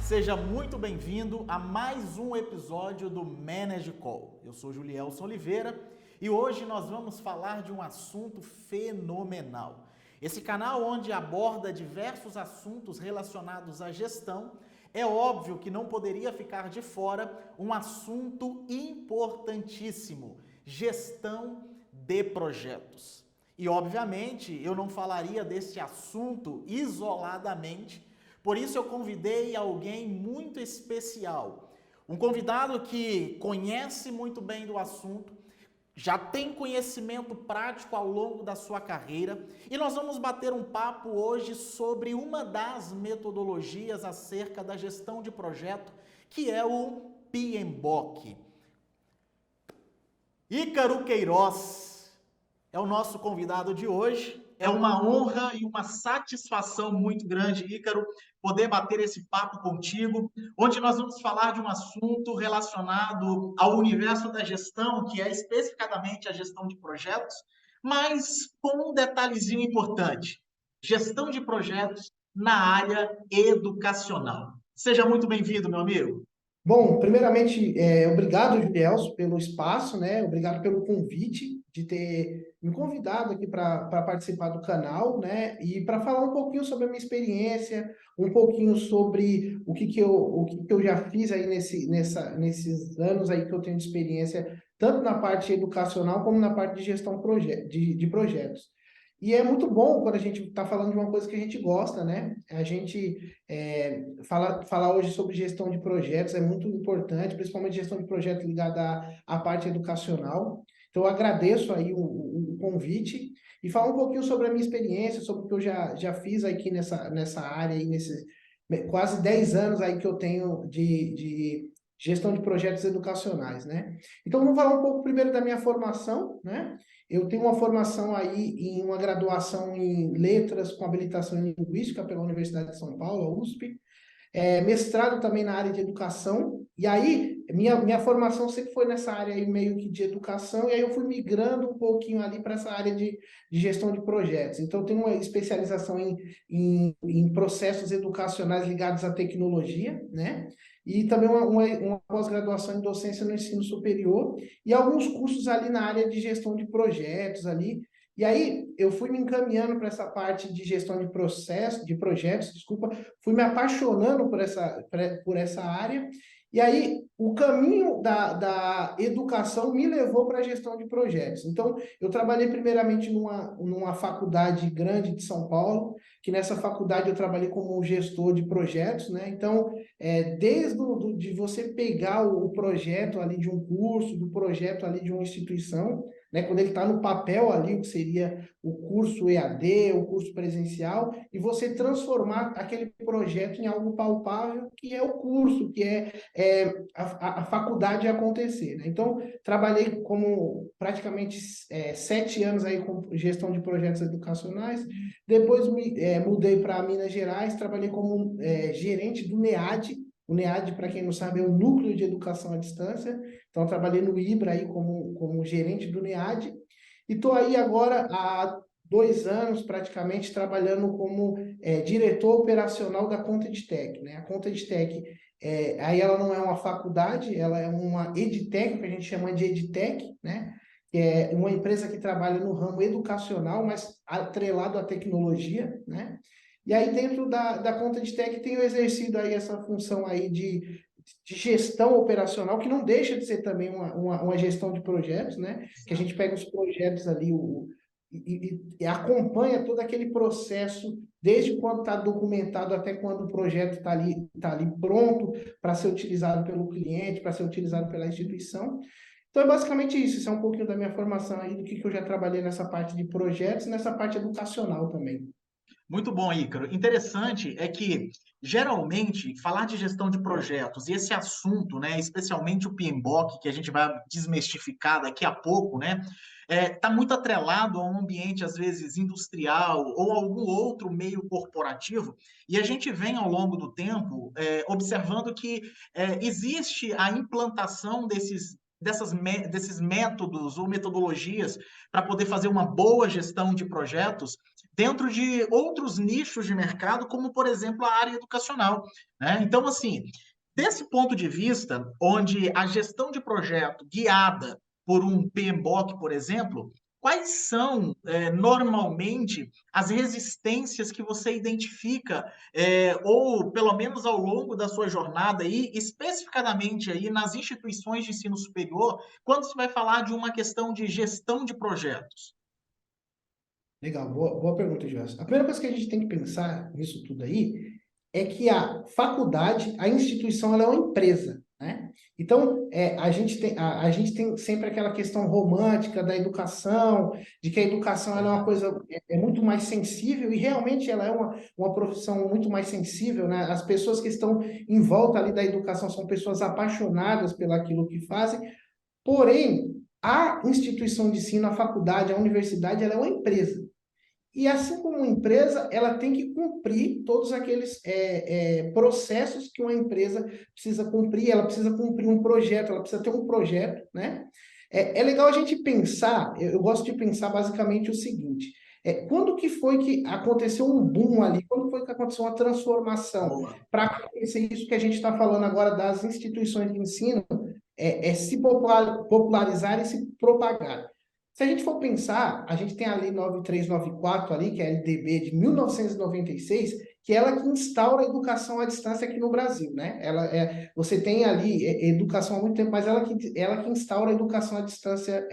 Seja muito bem-vindo a mais um episódio do Manage Call. Eu sou Julielson Oliveira e hoje nós vamos falar de um assunto fenomenal. Esse canal onde aborda diversos assuntos relacionados à gestão, é óbvio que não poderia ficar de fora um assunto importantíssimo: gestão de projetos. E obviamente eu não falaria desse assunto isoladamente. Por isso eu convidei alguém muito especial, um convidado que conhece muito bem do assunto, já tem conhecimento prático ao longo da sua carreira, e nós vamos bater um papo hoje sobre uma das metodologias acerca da gestão de projeto, que é o PMBOK. Ícaro Queiroz é o nosso convidado de hoje. É uma honra e uma satisfação muito grande, Ícaro, poder bater esse papo contigo, onde nós vamos falar de um assunto relacionado ao universo da gestão, que é especificadamente a gestão de projetos, mas com um detalhezinho importante: gestão de projetos na área educacional. Seja muito bem-vindo, meu amigo. Bom, primeiramente, obrigado, Julielson, pelo espaço, né? Obrigado pelo convite de ter me convidado aqui para participar do canal, né? E para falar um pouquinho sobre a minha experiência, um pouquinho sobre o que que eu já fiz aí nesses anos aí que eu tenho de experiência, tanto na parte educacional como na parte de gestão de projetos. E é muito bom quando a gente está falando de uma coisa que a gente gosta, né? A gente falar hoje sobre gestão de projetos é muito importante, principalmente gestão de projetos ligada à parte educacional. Então, eu agradeço aí o convite e falar um pouquinho sobre a minha experiência, sobre o que eu já fiz aqui nessa área, aí, nesses quase 10 anos aí que eu tenho de gestão de projetos educacionais, né? Então, vamos falar um pouco primeiro da minha formação, né? Eu tenho uma formação aí em uma graduação em letras com habilitação em linguística pela Universidade de São Paulo, a USP, mestrado também na área de educação, e aí minha formação sempre foi nessa área aí meio que de educação, e aí eu fui migrando um pouquinho ali para essa área de gestão de projetos. Então, eu tenho uma especialização em processos educacionais ligados à tecnologia, né? E também uma pós-graduação em docência no ensino superior, e alguns cursos ali na área de gestão de projetos ali. E aí eu fui me encaminhando para essa parte de gestão de processo, de projetos, desculpa, fui me apaixonando por essa área, e aí o caminho da educação me levou para a gestão de projetos. Então, eu trabalhei primeiramente numa faculdade grande de São Paulo, que nessa faculdade eu trabalhei como gestor de projetos, né? Então, desde de você pegar o projeto ali de um curso, do projeto ali de uma instituição, né, quando ele está no papel ali, o que seria o curso EAD, o curso presencial, e você transformar aquele projeto em algo palpável, que é o curso, que é a faculdade acontecer, né? Então, trabalhei como praticamente 7 anos aí com gestão de projetos educacionais, depois mudei para Minas Gerais, trabalhei como gerente do NEAD. O NEAD, para quem não sabe, é o Núcleo de Educação à Distância. Então, eu trabalhei no IBRA aí como gerente do NEAD. E estou aí agora há 2 anos, praticamente, trabalhando como diretor operacional da Conta EdTech, né? A Conta EdTech, aí ela não é uma faculdade, ela é uma EdTech, que a gente chama de EdTech, né? Que é uma empresa que trabalha no ramo educacional, mas atrelado à tecnologia, né? E aí, dentro da Conta EdTech, tenho exercido aí essa função aí de gestão operacional, que não deixa de ser também uma gestão de projetos, né? Que a gente pega os projetos ali e acompanha todo aquele processo, desde quando está documentado até quando o projeto tá ali pronto para ser utilizado pelo cliente, para ser utilizado pela instituição. Então, é basicamente isso. Isso é um pouquinho da minha formação aí, do que eu já trabalhei nessa parte de projetos e nessa parte educacional também. Muito bom, Ícaro. Interessante é que, geralmente, falar de gestão de projetos e esse assunto, né, especialmente o PMBOK, que a gente vai desmistificar daqui a pouco, né, está muito atrelado a um ambiente, às vezes, industrial ou algum outro meio corporativo, e a gente vem, ao longo do tempo, observando que existe a implantação desses métodos ou metodologias para poder fazer uma boa gestão de projetos dentro de outros nichos de mercado, como, por exemplo, a área educacional, né? Então, assim, desse ponto de vista, onde a gestão de projeto guiada por um PMBOK, por exemplo, quais são, normalmente, as resistências que você identifica, ou pelo menos ao longo da sua jornada aí, especificadamente aí nas instituições de ensino superior, quando se vai falar de uma questão de gestão de projetos? Legal, boa pergunta, Joyce. A primeira coisa que a gente tem que pensar nisso tudo aí é que a faculdade, a instituição, ela é uma empresa, né? Então, a gente tem sempre aquela questão romântica da educação, de que a educação ela é uma coisa muito mais sensível, e realmente ela é uma profissão muito mais sensível, né? As pessoas que estão em volta ali da educação são pessoas apaixonadas pelaquilo que fazem, porém, a instituição de ensino, a faculdade, a universidade, ela é uma empresa. E assim como uma empresa, ela tem que cumprir todos aqueles processos que uma empresa precisa cumprir. Ela precisa cumprir um projeto, ela precisa ter um projeto, né? É legal a gente pensar, eu gosto de pensar basicamente o seguinte: quando que foi que aconteceu um boom ali? Quando foi que aconteceu uma transformação Boa. para acontecer isso que a gente está falando agora das instituições de ensino se popularizar e se propagar? Se a gente for pensar, a gente tem a Lei 9394 ali, que é a LDB de 1996, que é ela que instaura a educação à distância aqui no Brasil, né? Você tem ali educação há muito tempo, mas ela que instaura a educação à distância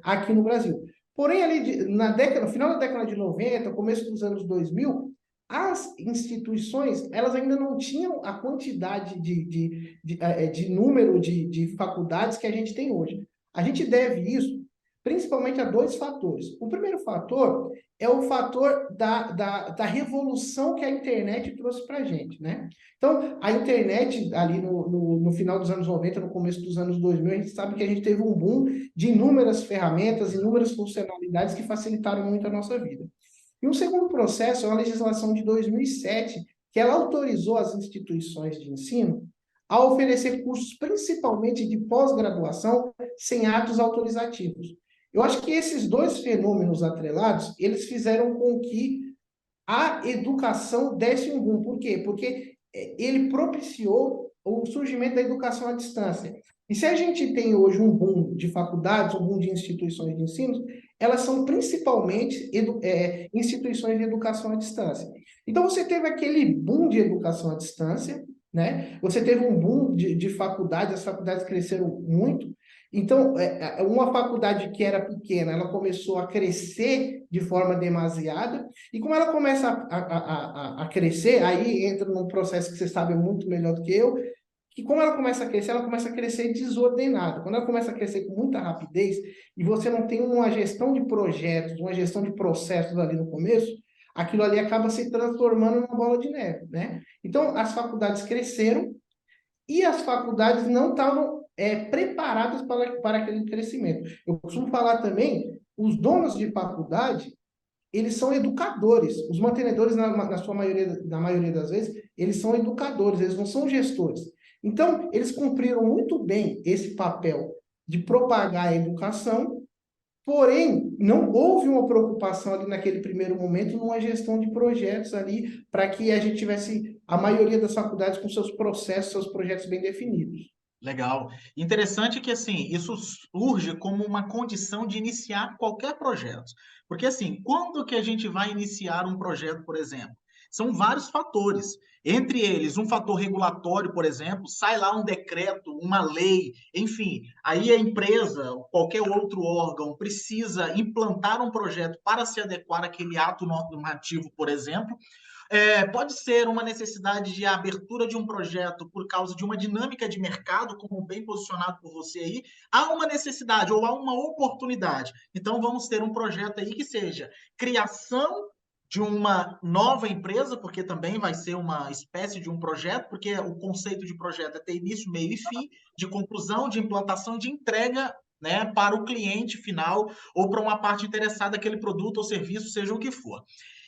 aqui no Brasil. Porém, ali no final da década de 90, começo dos anos 2000, as instituições, elas ainda não tinham a quantidade de número de faculdades que a gente tem hoje. A gente deve isso principalmente a dois fatores. O primeiro fator é o fator da revolução que a internet trouxe para a gente, né? Então, a internet, ali no final dos anos 90, no começo dos anos 2000, a gente sabe que a gente teve um boom de inúmeras ferramentas, inúmeras funcionalidades que facilitaram muito a nossa vida. E um segundo processo é uma legislação de 2007, que ela autorizou as instituições de ensino a oferecer cursos, principalmente de pós-graduação, sem atos autorizativos. Eu acho que esses dois fenômenos atrelados, eles fizeram com que a educação desse um boom. Por quê? Porque ele propiciou o surgimento da educação à distância. E se a gente tem hoje um boom de faculdades, um boom de instituições de ensino, elas são principalmente instituições de educação à distância. Então, você teve aquele boom de educação à distância, né? Você teve um boom de faculdades, as faculdades cresceram muito. Então, uma faculdade que era pequena, ela começou a crescer de forma demasiada, e como ela começa a crescer, aí entra num processo que você sabe muito melhor do que eu, que como ela começa a crescer desordenada. Quando ela começa a crescer com muita rapidez, e você não tem uma gestão de projetos, uma gestão de processos ali no começo, aquilo ali acaba se transformando numa bola de neve, né? Então, as faculdades cresceram, e as faculdades não estavam preparadas para aquele crescimento. Eu costumo falar também, os donos de faculdade, eles são educadores. Os mantenedores, na maioria das vezes, eles são educadores, eles não são gestores. Então, eles cumpriram muito bem esse papel de propagar a educação, porém, não houve uma preocupação ali naquele primeiro momento numa gestão de projetos ali para que a gente tivesse a maioria das faculdades com seus processos, seus projetos bem definidos. Legal. Interessante que, assim, isso surge como uma condição de iniciar qualquer projeto. Porque, assim, quando que a gente vai iniciar um projeto, por exemplo? São vários fatores. Entre eles, um fator regulatório, por exemplo, sai lá um decreto, uma lei, enfim, aí a empresa, ou qualquer outro órgão, precisa implantar um projeto para se adequar àquele ato normativo, por exemplo. Pode ser uma necessidade de abertura de um projeto por causa de uma dinâmica de mercado, como bem posicionado por você aí. Há uma necessidade ou há uma oportunidade. Então, vamos ter um projeto aí que seja criação de uma nova empresa, porque também vai ser uma espécie de um projeto, porque o conceito de projeto é ter início, meio e fim, de conclusão, de implantação, de entrega, né, para o cliente final ou para uma parte interessada daquele produto ou serviço, seja o que for.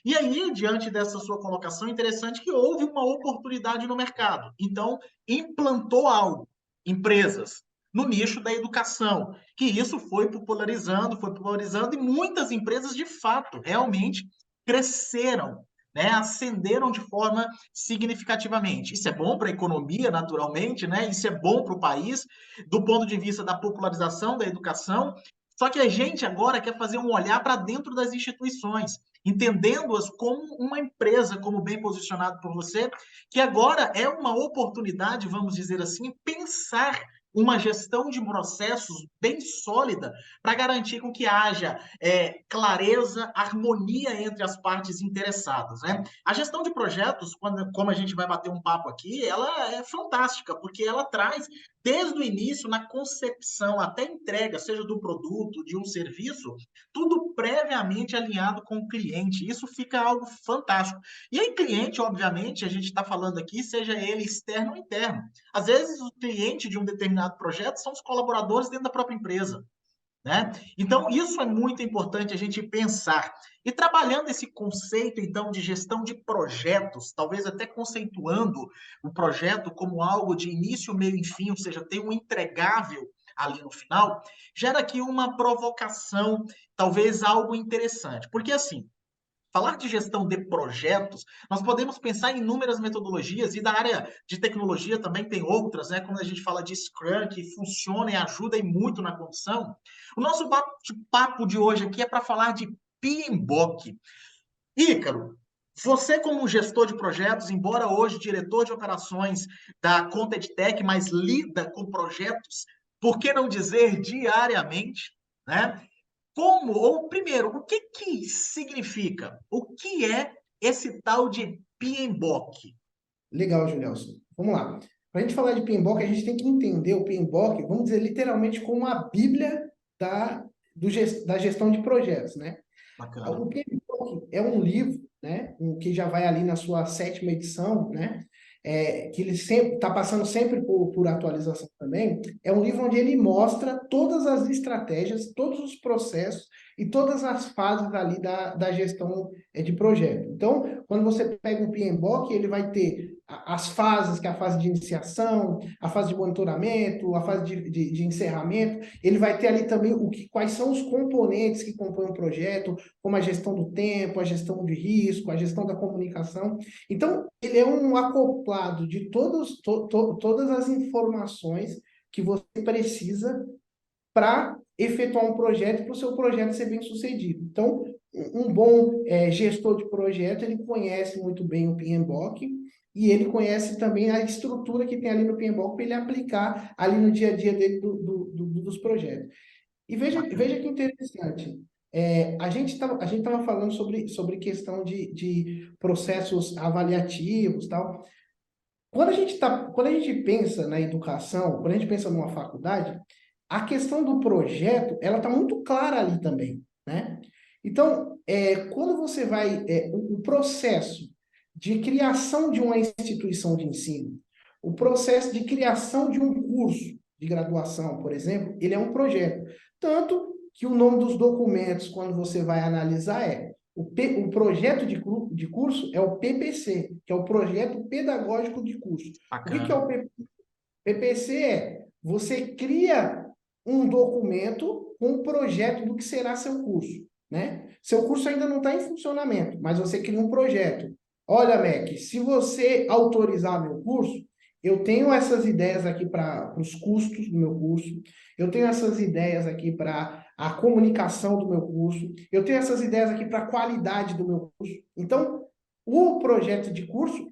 E aí, diante dessa sua colocação, é interessante que houve uma oportunidade no mercado. Então, implantou algo, empresas, no nicho da educação, que isso foi popularizando, e muitas empresas, de fato, realmente cresceram, né, ascenderam de forma significativamente. Isso é bom para a economia, naturalmente, né? Isso é bom para o país, do ponto de vista da popularização da educação. Só que a gente agora quer fazer um olhar para dentro das instituições, entendendo-as como uma empresa, como bem posicionado por você, que agora é uma oportunidade, vamos dizer assim, pensar uma gestão de processos bem sólida para garantir com que haja clareza, harmonia entre as partes interessadas. Né? A gestão de projetos, como a gente vai bater um papo aqui, ela é fantástica, porque ela traz, desde o início, na concepção até a entrega, seja do produto, de um serviço, tudo previamente alinhado com o cliente. Isso fica algo fantástico. E aí, cliente, obviamente, a gente está falando aqui, seja ele externo ou interno. Às vezes, o cliente de um determinado projeto são os colaboradores dentro da própria empresa. Né? Então, isso é muito importante a gente pensar. E trabalhando esse conceito, então, de gestão de projetos, talvez até conceituando o projeto como algo de início, meio e fim, ou seja, tem um entregável ali no final, gera aqui uma provocação, talvez algo interessante. Porque, assim, falar de gestão de projetos, nós podemos pensar em inúmeras metodologias, e da área de tecnologia também tem outras, né? Quando a gente fala de Scrum, que funciona e ajuda e muito na condução. O nosso bate-papo de hoje aqui é para falar de PMBOK. Ícaro, você como gestor de projetos, embora hoje diretor de operações da Conta EdTech, mas lida com projetos, por que não dizer diariamente, né? Como, ou primeiro, o que que significa? O que é esse tal de PMBOK? Legal, Julielson. Vamos lá. Para a gente falar de PMBOK, a gente tem que entender o PMBOK, vamos dizer, literalmente como a Bíblia da gestão de projetos, né? Bacana. O PMBOK é um livro, né, que já vai ali na sua sétima edição, né, que ele sempre está passando sempre por atualização também. É um livro onde ele mostra todas as estratégias, todos os processos e todas as fases ali da gestão de projeto. Então, quando você pega um PMBOK, ele vai ter as fases, que é a fase de iniciação, a fase de monitoramento, a fase de encerramento. Ele vai ter ali também quais são os componentes que compõem o projeto, como a gestão do tempo, a gestão de risco, a gestão da comunicação. Então, ele é um acoplado de todas as informações que você precisa para efetuar um projeto, para o seu projeto ser bem sucedido. Então, um bom gestor de projeto, ele conhece muito bem o PMBOK e ele conhece também a estrutura que tem ali no PMBOK para ele aplicar ali no dia a dia dele dos projetos. E veja que interessante. A gente tava falando sobre questão de processos avaliativos, tal. Quando a gente pensa na educação, quando a gente pensa numa faculdade, a questão do projeto, ela está muito clara ali também, né? Então, quando você vai, o processo de criação de uma instituição de ensino, o processo de criação de um curso de graduação, por exemplo, ele é um projeto. Tanto que o nome dos documentos, quando você vai analisar, o projeto de curso é o PPC, que é o Projeto Pedagógico de Curso. O que é Bacana. o PPC? Você cria um documento com um projeto do que será seu curso, né? Seu curso ainda não está em funcionamento, mas você cria um projeto. Olha, Mac, se você autorizar meu curso, eu tenho essas ideias aqui para os custos do meu curso, eu tenho essas ideias aqui para a comunicação do meu curso, eu tenho essas ideias aqui para a qualidade do meu curso. Então, o projeto de curso,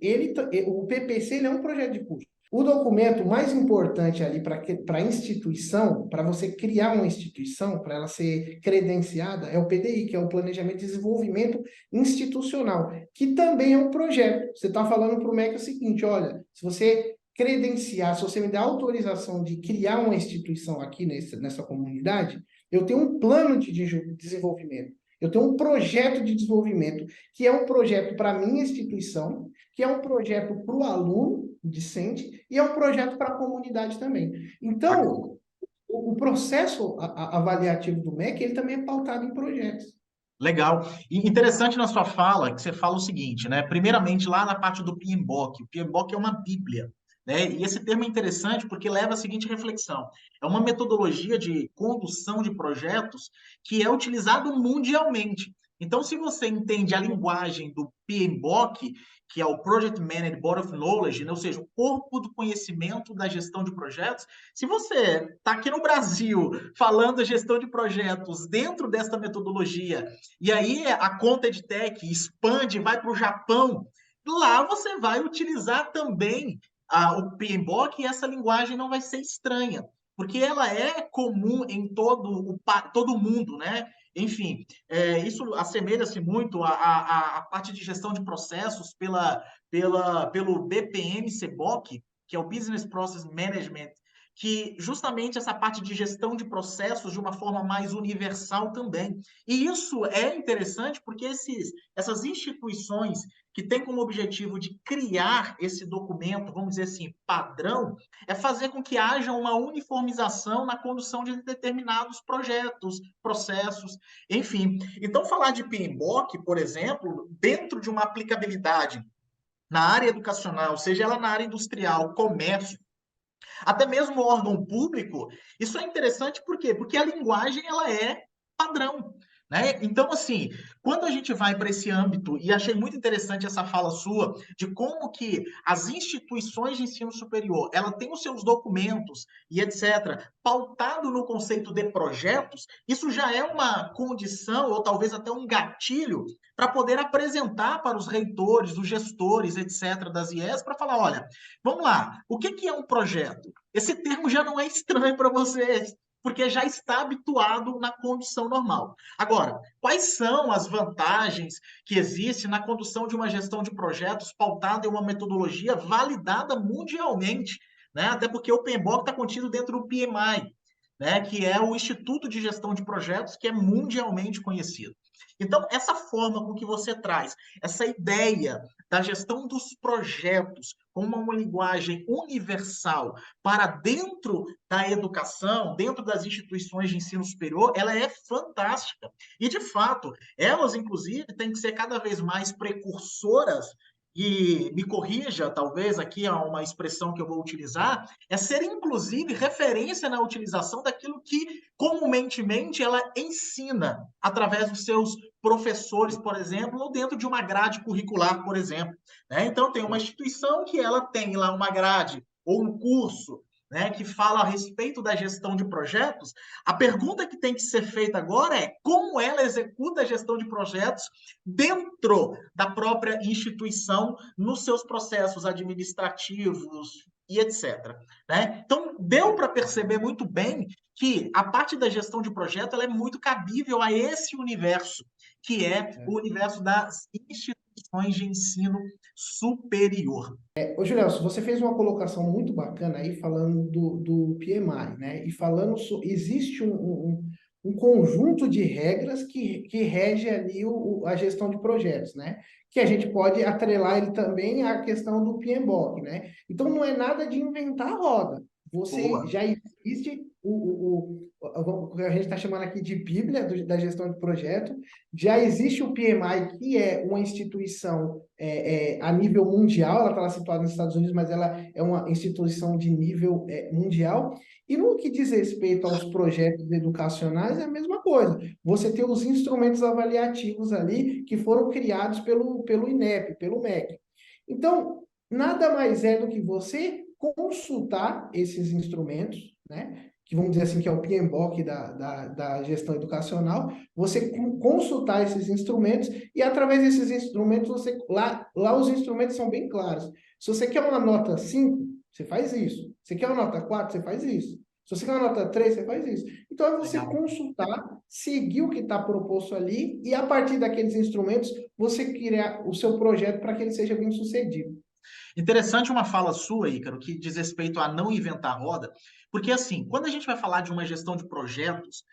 o PPC, ele é um projeto de curso. O documento mais importante ali para a instituição, para você criar uma instituição, para ela ser credenciada, é o PDI, que é o Planejamento de Desenvolvimento Institucional, que também é um projeto. Você está falando para o MEC o seguinte: olha, se você credenciar, se você me der autorização de criar uma instituição aqui nessa comunidade, eu tenho um plano de desenvolvimento. Eu tenho um projeto de desenvolvimento, que é um projeto para a minha instituição, que é um projeto para o aluno discente e é um projeto para a comunidade também. Bacana. Então, o processo avaliativo do MEC, ele também é pautado em projetos. Legal. E interessante na sua fala que você fala o seguinte, né? Primeiramente, lá na parte do PMBOK. O PMBOK é uma bíblia, né? E esse termo é interessante porque leva a seguinte reflexão. É uma metodologia de condução de projetos que é utilizado mundialmente. Então, se você entende a linguagem do PMBOK, que é o Project Management Board of Knowledge, né? Ou seja, o corpo do conhecimento da gestão de projetos, se você está aqui no Brasil falando gestão de projetos dentro desta metodologia, e aí a conta EdTech expande, vai para o Japão, lá você vai utilizar também o PMBOK e essa linguagem não vai ser estranha, porque ela é comum em todo o mundo, né? Enfim, isso assemelha-se muito à parte de gestão de processos pelo BPM-CBOK, que é o Business Process Management, que justamente essa parte de gestão de processos de uma forma mais universal também. E isso é interessante porque essas instituições que têm como objetivo de criar esse documento, vamos dizer assim, padrão, é fazer com que haja uma uniformização na condução de determinados projetos, processos, enfim. Então, falar de PMBOK, por exemplo, dentro de uma aplicabilidade na área educacional, seja ela na área industrial, comércio, até mesmo o órgão público, isso é interessante por quê? Porque a linguagem ela é padrão. Né? Então, assim, quando a gente vai para esse âmbito, e achei muito interessante essa fala sua, de como que as instituições de ensino superior, ela tem os seus documentos e etc., pautado no conceito de projetos, isso já é uma condição, ou talvez até um gatilho, para poder apresentar para os reitores, os gestores, etc., das IES, para falar, olha, vamos lá, o que é um projeto? Esse termo já não é estranho para vocês, porque já está habituado na condução normal. Agora, quais são as vantagens que existem na condução de uma gestão de projetos pautada em uma metodologia validada mundialmente? Né? Até porque o PMBOK está contido dentro do PMI, né? Que é o Instituto de Gestão de Projetos, que é mundialmente conhecido. Então, essa forma com que você traz essa ideia da gestão dos projetos como uma linguagem universal para dentro da educação, dentro das instituições de ensino superior, ela é fantástica. E, de fato, elas, inclusive, têm que ser cada vez mais precursoras, e me corrija, talvez, aqui há uma expressão que eu vou utilizar, é ser, inclusive, referência na utilização daquilo que, comumente, ela ensina através dos seus professores, por exemplo, ou dentro de uma grade curricular, por exemplo. Né? Então, tem uma instituição que ela tem lá uma grade ou um curso, né, que fala a respeito da gestão de projetos. A pergunta que tem que ser feita agora é como ela executa a gestão de projetos dentro da própria instituição, nos seus processos administrativos e etc. Né? Então, deu para perceber muito bem que a parte da gestão de projeto ela é muito cabível a esse universo, que é o universo das instituições de ensino superior. Ô, Julião, você fez uma colocação muito bacana aí falando do PMI, né? E falando, existe um conjunto de regras que rege ali a gestão de projetos, né? Que a gente pode atrelar ele também à questão do PMBOK, né? Então não é nada de inventar a roda. Você Boa. já existe o que a gente está chamando aqui de Bíblia da gestão de projeto, já existe o PMI, que é uma instituição a nível mundial, ela está situada nos Estados Unidos, mas ela é uma instituição de nível mundial. E no que diz respeito aos projetos educacionais, é a mesma coisa. Você tem os instrumentos avaliativos ali que foram criados pelo INEP, pelo MEC. Então, nada mais é do que você consultar esses instrumentos, né? Que vamos dizer assim, que é o PMBOK da gestão educacional, você consultar esses instrumentos e através desses instrumentos, lá os instrumentos são bem claros. Se você quer uma nota 5, você faz isso. Se você quer uma nota 4, você faz isso. Se você quer uma nota 3, você faz isso. Então, é você Legal. consultar, seguir o que está proposto ali e, a partir daqueles instrumentos, você criar o seu projeto para que ele seja bem sucedido. Interessante uma fala sua, Ícaro, que diz respeito a não inventar roda, porque assim, quando a gente vai falar de uma gestão de projetos,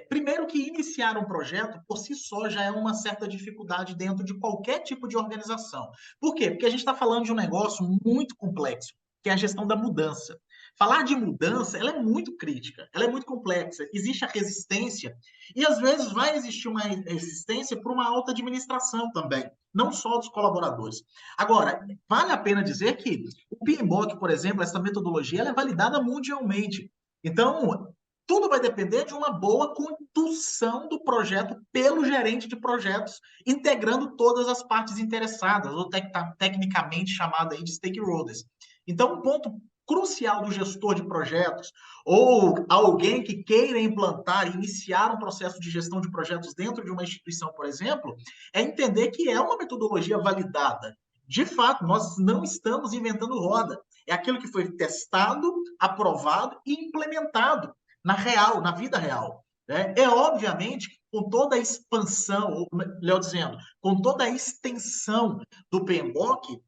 primeiro que iniciar um projeto por si só já é uma certa dificuldade dentro de qualquer tipo de organização. Por quê? Porque a gente está falando de um negócio muito complexo, que é a gestão da mudança. Falar de mudança, ela é muito crítica, ela é muito complexa, existe a resistência, e às vezes vai existir uma resistência por uma alta administração também, não só dos colaboradores. Agora, vale a pena dizer que o PMBOK, por exemplo, essa metodologia, ela é validada mundialmente. Então, tudo vai depender de uma boa condução do projeto pelo gerente de projetos, integrando todas as partes interessadas, ou tecnicamente chamado aí de stakeholders. Então, um ponto crucial do gestor de projetos, ou alguém que queira implantar e iniciar um processo de gestão de projetos dentro de uma instituição, por exemplo, é entender que é uma metodologia validada. De fato, nós não estamos inventando roda. É aquilo que foi testado, aprovado e implementado na vida real. Né? É obviamente com toda a expansão, ou melhor dizendo, com toda a extensão do PMBOK,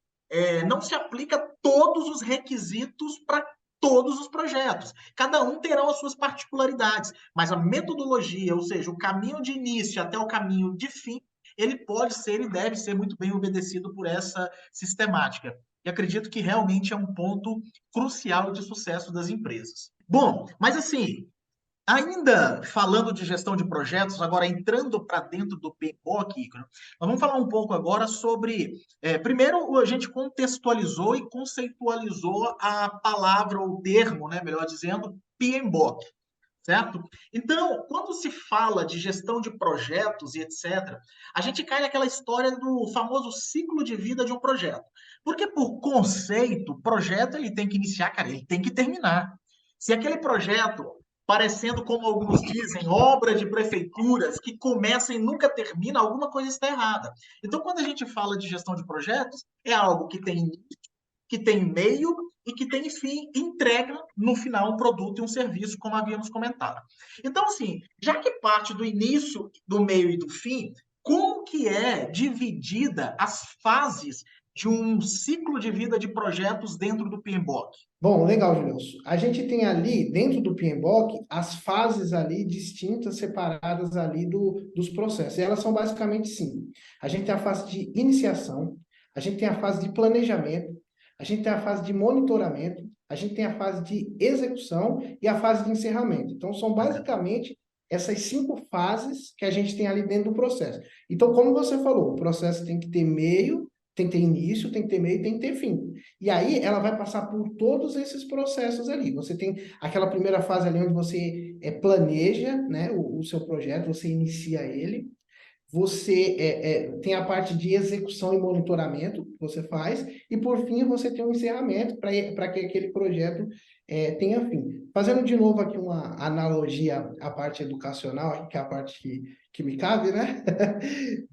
não se aplica todos os requisitos para todos os projetos. Cada um terá as suas particularidades, mas a metodologia, ou seja, o caminho de início até o caminho de fim, ele pode ser e deve ser muito bem obedecido por essa sistemática. E acredito que realmente é um ponto crucial de sucesso das empresas. Bom, mas assim, ainda falando de gestão de projetos, agora entrando para dentro do PMBOK, nós vamos falar um pouco agora sobre. Primeiro, a gente contextualizou e conceitualizou a palavra, ou o termo, né, melhor dizendo, PMBOK, certo? Então, quando se fala de gestão de projetos e etc., a gente cai naquela história do famoso ciclo de vida de um projeto. Porque, por conceito, o projeto ele tem que iniciar, cara, ele tem que terminar. Se aquele projeto, parecendo como alguns dizem, obra de prefeituras, que começa e nunca termina, alguma coisa está errada. Então, quando a gente fala de gestão de projetos, é algo que tem meio e que tem fim, entrega no final um produto e um serviço, como havíamos comentado. Então, assim, já que parte do início, do meio e do fim, como que é dividida as fases de um ciclo de vida de projetos dentro do PMBOK? Bom, legal, Julius. A gente tem ali, dentro do PMBOK, as fases ali distintas, separadas ali dos processos. E elas são basicamente cinco. A gente tem a fase de iniciação, a gente tem a fase de planejamento, a gente tem a fase de monitoramento, a gente tem a fase de execução e a fase de encerramento. Então, são basicamente essas cinco fases que a gente tem ali dentro do processo. Então, como você falou, o processo tem que ter meio, tem que ter início, tem que ter meio, tem que ter fim. E aí ela vai passar por todos esses processos ali. Você tem aquela primeira fase ali onde você planeja, né, o seu projeto, você inicia ele. Você tem a parte de execução e monitoramento que você faz, e por fim você tem um encerramento para que aquele projeto tenha fim. Fazendo de novo aqui uma analogia à parte educacional, que é a parte que me cabe, né?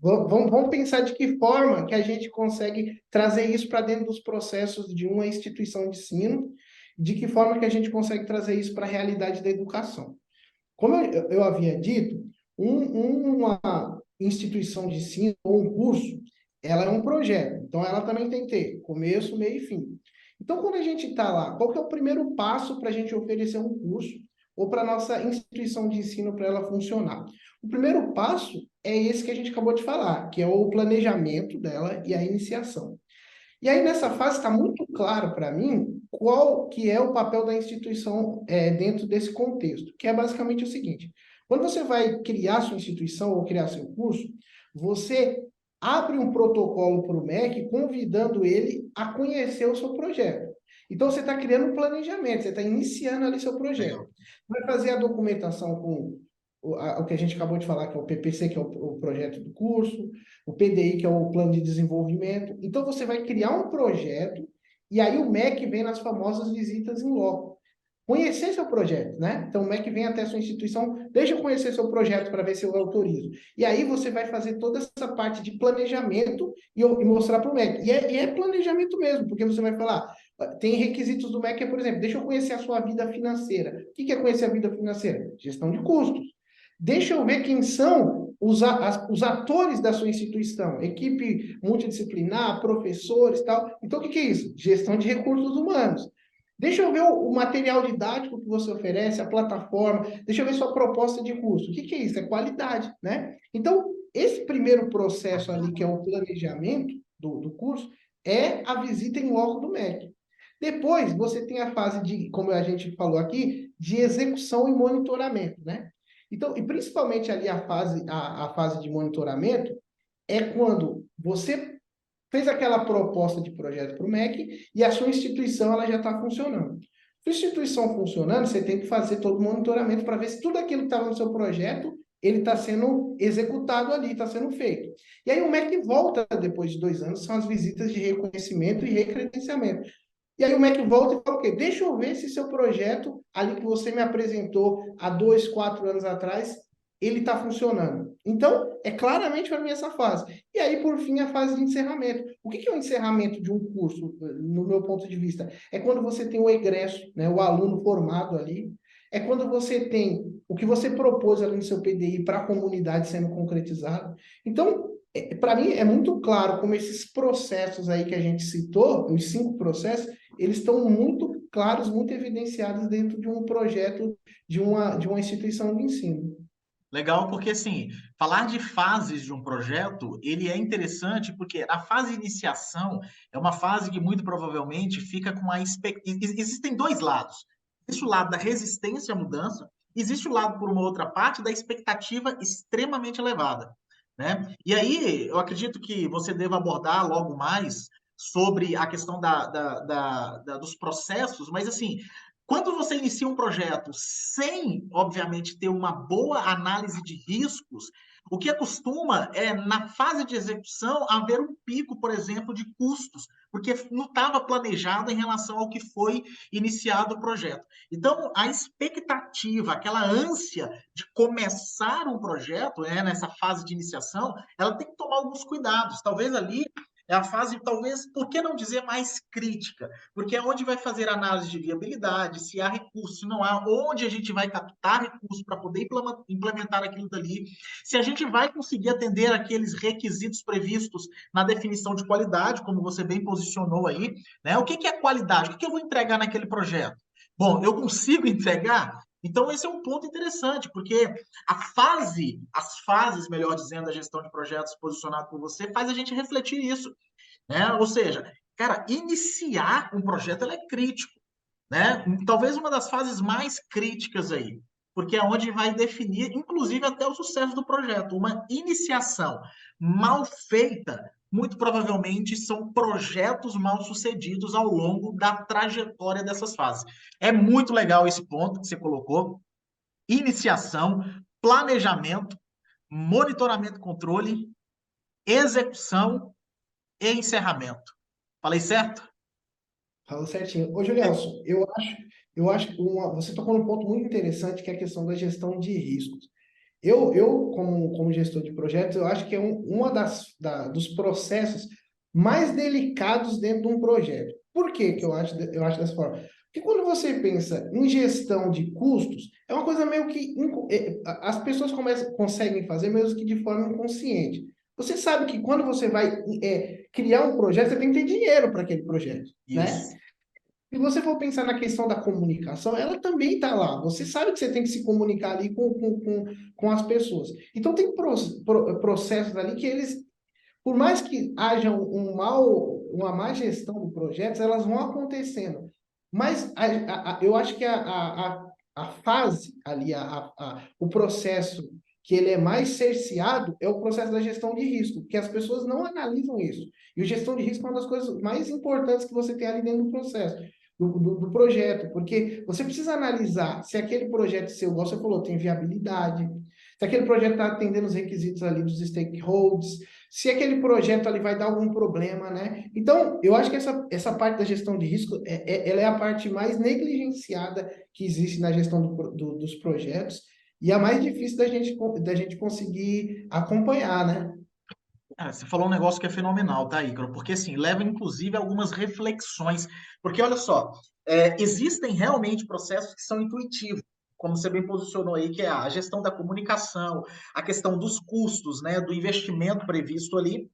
Vamos pensar de que forma que a gente consegue trazer isso para dentro dos processos de uma instituição de ensino, de que forma que a gente consegue trazer isso para a realidade da educação. Como eu havia dito, uma instituição de ensino ou um curso, ela é um projeto. Então, ela também tem que ter começo, meio e fim. Então, quando a gente está lá, qual que é o primeiro passo para a gente oferecer um curso ou para a nossa instituição de ensino para ela funcionar? O primeiro passo é esse que a gente acabou de falar, que é o planejamento dela e a iniciação. E aí, nessa fase, está muito claro para mim qual que é o papel da instituição dentro desse contexto, que é basicamente o seguinte: quando você vai criar sua instituição ou criar seu curso, você abre um protocolo para o MEC convidando ele a conhecer o seu projeto. Então, você está criando um planejamento, você está iniciando ali seu projeto. Vai fazer a documentação com o que a gente acabou de falar, que é o PPC, que é o projeto do curso, o PDI, que é o plano de desenvolvimento. Então, você vai criar um projeto e aí o MEC vem nas famosas visitas em loco. Conhecer seu projeto, né? Então, o MEC vem até a sua instituição, deixa eu conhecer seu projeto para ver se eu autorizo. E aí você vai fazer toda essa parte de planejamento e mostrar para o MEC. E é planejamento mesmo, porque você vai falar, tem requisitos do MEC, por exemplo, deixa eu conhecer a sua vida financeira. O que é conhecer a vida financeira? Gestão de custos. Deixa eu ver quem são os atores da sua instituição, equipe multidisciplinar, professores e tal. Então, o que é isso? Gestão de recursos humanos. Deixa eu ver o material didático que você oferece, a plataforma, deixa eu ver sua proposta de curso. O que é isso? É qualidade, né? Então, esse primeiro processo ali, que é o planejamento do curso, é a visita em loco do MEC. Depois, você tem a fase de, como a gente falou aqui, de execução e monitoramento, né? Então, e principalmente ali a fase de monitoramento é quando você fez aquela proposta de projeto para o MEC e a sua instituição ela já está funcionando. Sua instituição funcionando, você tem que fazer todo o monitoramento para ver se tudo aquilo que estava no seu projeto, ele está sendo executado ali, está sendo feito. E aí o MEC volta depois de 2 anos, são as visitas de reconhecimento e recredenciamento. E aí o MEC volta e fala o quê? Deixa eu ver se seu projeto, ali que você me apresentou há 2, 4 anos atrás, ele está funcionando. Então, é claramente para mim essa fase. E aí, por fim, a fase de encerramento. O que é o encerramento de um curso, no meu ponto de vista? É quando você tem o egresso, né, o aluno formado ali. É quando você tem o que você propôs ali no seu PDI para a comunidade sendo concretizado. Então, para mim, é muito claro como esses processos aí que a gente citou, os 5 processos, eles estão muito claros, muito evidenciados dentro de um projeto de uma instituição de ensino. Legal, porque assim, falar de fases de um projeto, ele é interessante porque a fase de iniciação é uma fase que muito provavelmente fica com a expectativa. Existem dois lados. Existe o lado da resistência à mudança, existe o lado, por uma outra parte, da expectativa extremamente elevada, né? E aí, eu acredito que você deva abordar logo mais sobre a questão dos processos, mas assim, quando você inicia um projeto sem, obviamente, ter uma boa análise de riscos, o que acostuma é, na fase de execução, haver um pico, por exemplo, de custos, porque não estava planejado em relação ao que foi iniciado o projeto. Então, a expectativa, aquela ânsia de começar um projeto, nessa fase de iniciação, ela tem que tomar alguns cuidados. Talvez ali é a fase, talvez, por que não dizer mais crítica? Porque é onde vai fazer análise de viabilidade, se há recurso, se não há, onde a gente vai captar recurso para poder implementar aquilo dali, se a gente vai conseguir atender aqueles requisitos previstos na definição de qualidade, como você bem posicionou aí, né? O que é qualidade? O que eu vou entregar naquele projeto? Bom, eu consigo entregar? Então, esse é um ponto interessante, porque as fases, melhor dizendo, da gestão de projetos posicionado por você, faz a gente refletir isso, né? Ou seja, cara, iniciar um projeto ela é crítico, né? Talvez uma das fases mais críticas aí, porque é onde vai definir, inclusive, até o sucesso do projeto. Uma iniciação mal feita, muito provavelmente são projetos mal sucedidos ao longo da trajetória dessas fases. É muito legal esse ponto que você colocou: iniciação, planejamento, monitoramento, controle, execução e encerramento. Falei certo? Falou certinho. Ô, Julielson, eu acho que você tocou num ponto muito interessante, que é a questão da gestão de riscos. Eu como gestor de projetos, eu acho que é uma dos processos mais delicados dentro de um projeto. Por que que eu acho dessa forma? Porque quando você pensa em gestão de custos, é uma coisa meio que as pessoas conseguem fazer mesmo que de forma inconsciente. Você sabe que quando você vai criar um projeto, você tem que ter dinheiro para aquele projeto, né? Isso. Se você for pensar na questão da comunicação, ela também está lá. Você sabe que você tem que se comunicar ali com as pessoas. Então, tem processos ali que eles, por mais que haja uma má gestão do projeto, elas vão acontecendo. Mas eu acho que a fase ali, o processo que ele é mais cerceado é o processo da gestão de risco, porque as pessoas não analisam isso. E a gestão de risco é uma das coisas mais importantes que você tem ali dentro do processo, do projeto, porque você precisa analisar se aquele projeto seu, igual você falou, tem viabilidade, se aquele projeto está atendendo os requisitos ali dos stakeholders, se aquele projeto ali vai dar algum problema, né? Então, eu acho que essa parte da gestão de risco, ela é a parte mais negligenciada que existe na gestão dos projetos e a mais difícil da gente conseguir acompanhar, né? Cara, você falou um negócio que é fenomenal, tá, Ícaro? Porque, assim, leva, inclusive, a algumas reflexões. Porque, olha só, existem realmente processos que são intuitivos, como você bem posicionou aí, que é a gestão da comunicação, a questão dos custos, né, do investimento previsto ali.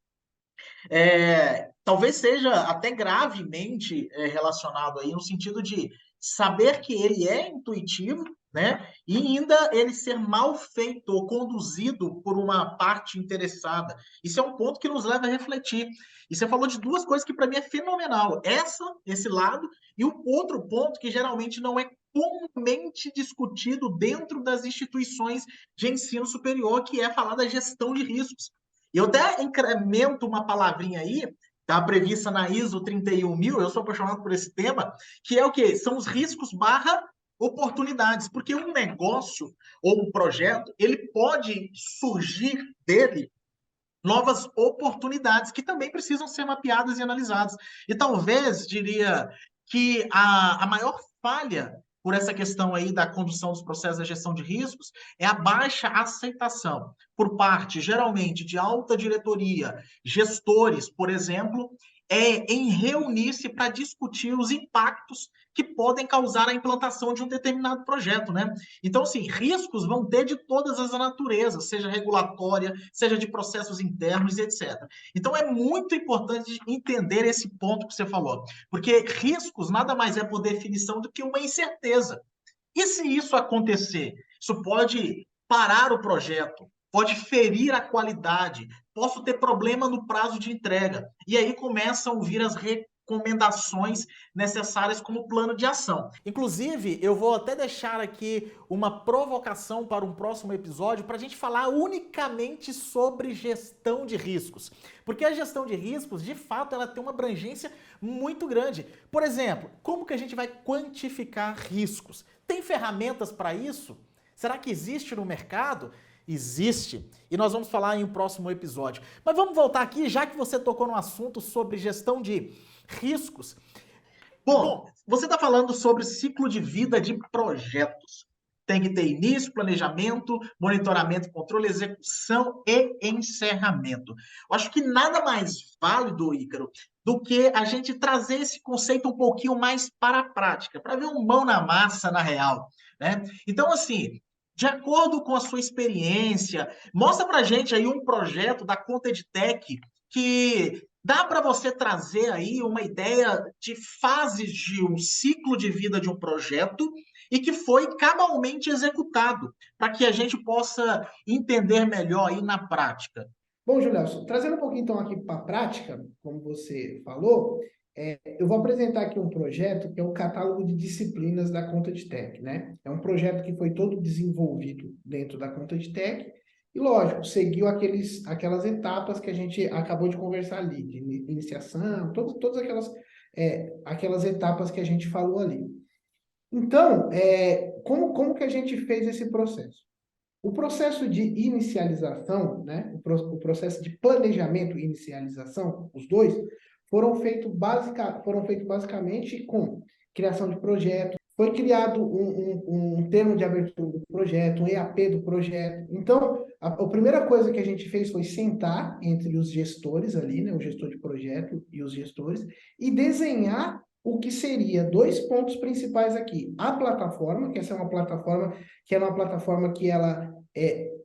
Talvez seja até gravemente relacionado aí, no sentido de saber que ele é intuitivo, né? E ainda ele ser mal feito ou conduzido por uma parte interessada. Isso é um ponto que nos leva a refletir. E você falou de duas coisas que para mim é fenomenal. Esse lado, e o outro ponto que geralmente não é comumente discutido dentro das instituições de ensino superior, que é falar da gestão de riscos. E eu até incremento uma palavrinha aí, está prevista na ISO 31000, eu sou apaixonado por esse tema, que é o quê? São os riscos barra oportunidades, porque um negócio ou um projeto, ele pode surgir dele novas oportunidades que também precisam ser mapeadas e analisadas. E talvez, diria, que a maior falha por essa questão aí da condução dos processos da gestão de riscos é a baixa aceitação por parte, geralmente, de alta diretoria, gestores, por exemplo, em reunir-se para discutir os impactos que podem causar a implantação de um determinado projeto, né? Então, assim, riscos vão ter de todas as naturezas, seja regulatória, seja de processos internos, etc. Então, é muito importante entender esse ponto que você falou, porque riscos nada mais é, por definição, do que uma incerteza. E se isso acontecer? Isso pode parar o projeto, pode ferir a qualidade, posso ter problema no prazo de entrega. E aí começam a vir as recomendações necessárias como plano de ação. Inclusive, eu vou até deixar aqui uma provocação para um próximo episódio para a gente falar unicamente sobre gestão de riscos. Porque a gestão de riscos, de fato, ela tem uma abrangência muito grande. Por exemplo, como que a gente vai quantificar riscos? Tem ferramentas para isso? Será que existe no mercado? Existe. E nós vamos falar em um próximo episódio. Mas vamos voltar aqui, já que você tocou no assunto sobre gestão de riscos. Bom, você está falando sobre ciclo de vida de projetos. Tem que ter início, planejamento, monitoramento, controle, execução e encerramento. Eu acho que nada mais válido, Ícaro, do que a gente trazer esse conceito um pouquinho mais para a prática, para ver um mão na massa, na real, né? Então, assim, de acordo com a sua experiência, mostra para a gente aí um projeto da Conta EdTech que dá para você trazer aí uma ideia de fases de um ciclo de vida de um projeto e que foi cabalmente executado, para que a gente possa entender melhor aí na prática. Bom, Julião, trazendo um pouquinho então aqui para a prática, como você falou, eu vou apresentar aqui um projeto que é o catálogo de disciplinas da Conta EdTech, né? É um projeto que foi todo desenvolvido dentro da Conta EdTech e, lógico, seguiu aquelas etapas que a gente acabou de conversar ali, de iniciação, todas aquelas etapas que a gente falou ali. Então, como que a gente fez esse processo? O processo de inicialização, né, o processo de planejamento e inicialização, os dois, foram feitos basicamente com criação de projeto, foi criado um termo de abertura do projeto, um EAP do projeto. Então, a primeira coisa que a gente fez foi sentar entre os gestores ali, né, o gestor de projeto e os gestores, e desenhar o que seria dois pontos principais aqui. A plataforma, que essa é uma plataforma que ela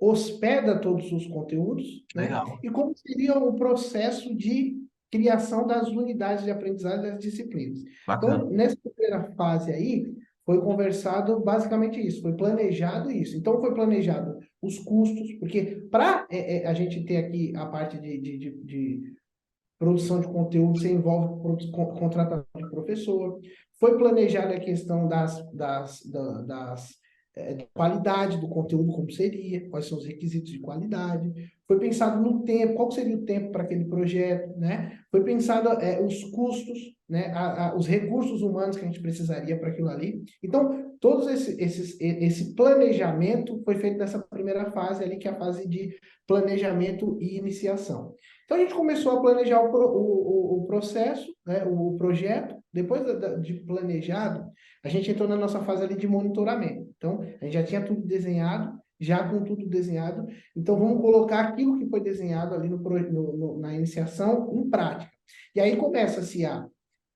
hospeda todos os conteúdos, né? Legal. E como seria o processo de criação das unidades de aprendizagem das disciplinas. Bacana. Então, nessa primeira fase aí, foi conversado basicamente isso, foi planejado isso. Então, foi planejado os custos, porque para a gente ter aqui a parte de produção de conteúdo, você envolve contratação de professor. Foi planejada a questão da qualidade do conteúdo, como seria, quais são os requisitos de qualidade. Foi pensado no tempo, qual seria o tempo para aquele projeto, né? Foi pensado os custos, né? Os recursos humanos que a gente precisaria para aquilo ali. Então, todo esse planejamento foi feito nessa primeira fase ali, que é a fase de planejamento e iniciação. Então, a gente começou a planejar o processo, né, o projeto. Depois de planejado, a gente entrou na nossa fase ali de monitoramento. Então, a gente já tinha tudo desenhado, já com tudo desenhado. Então, vamos colocar aquilo que foi desenhado ali na iniciação em prática. E aí começa-se a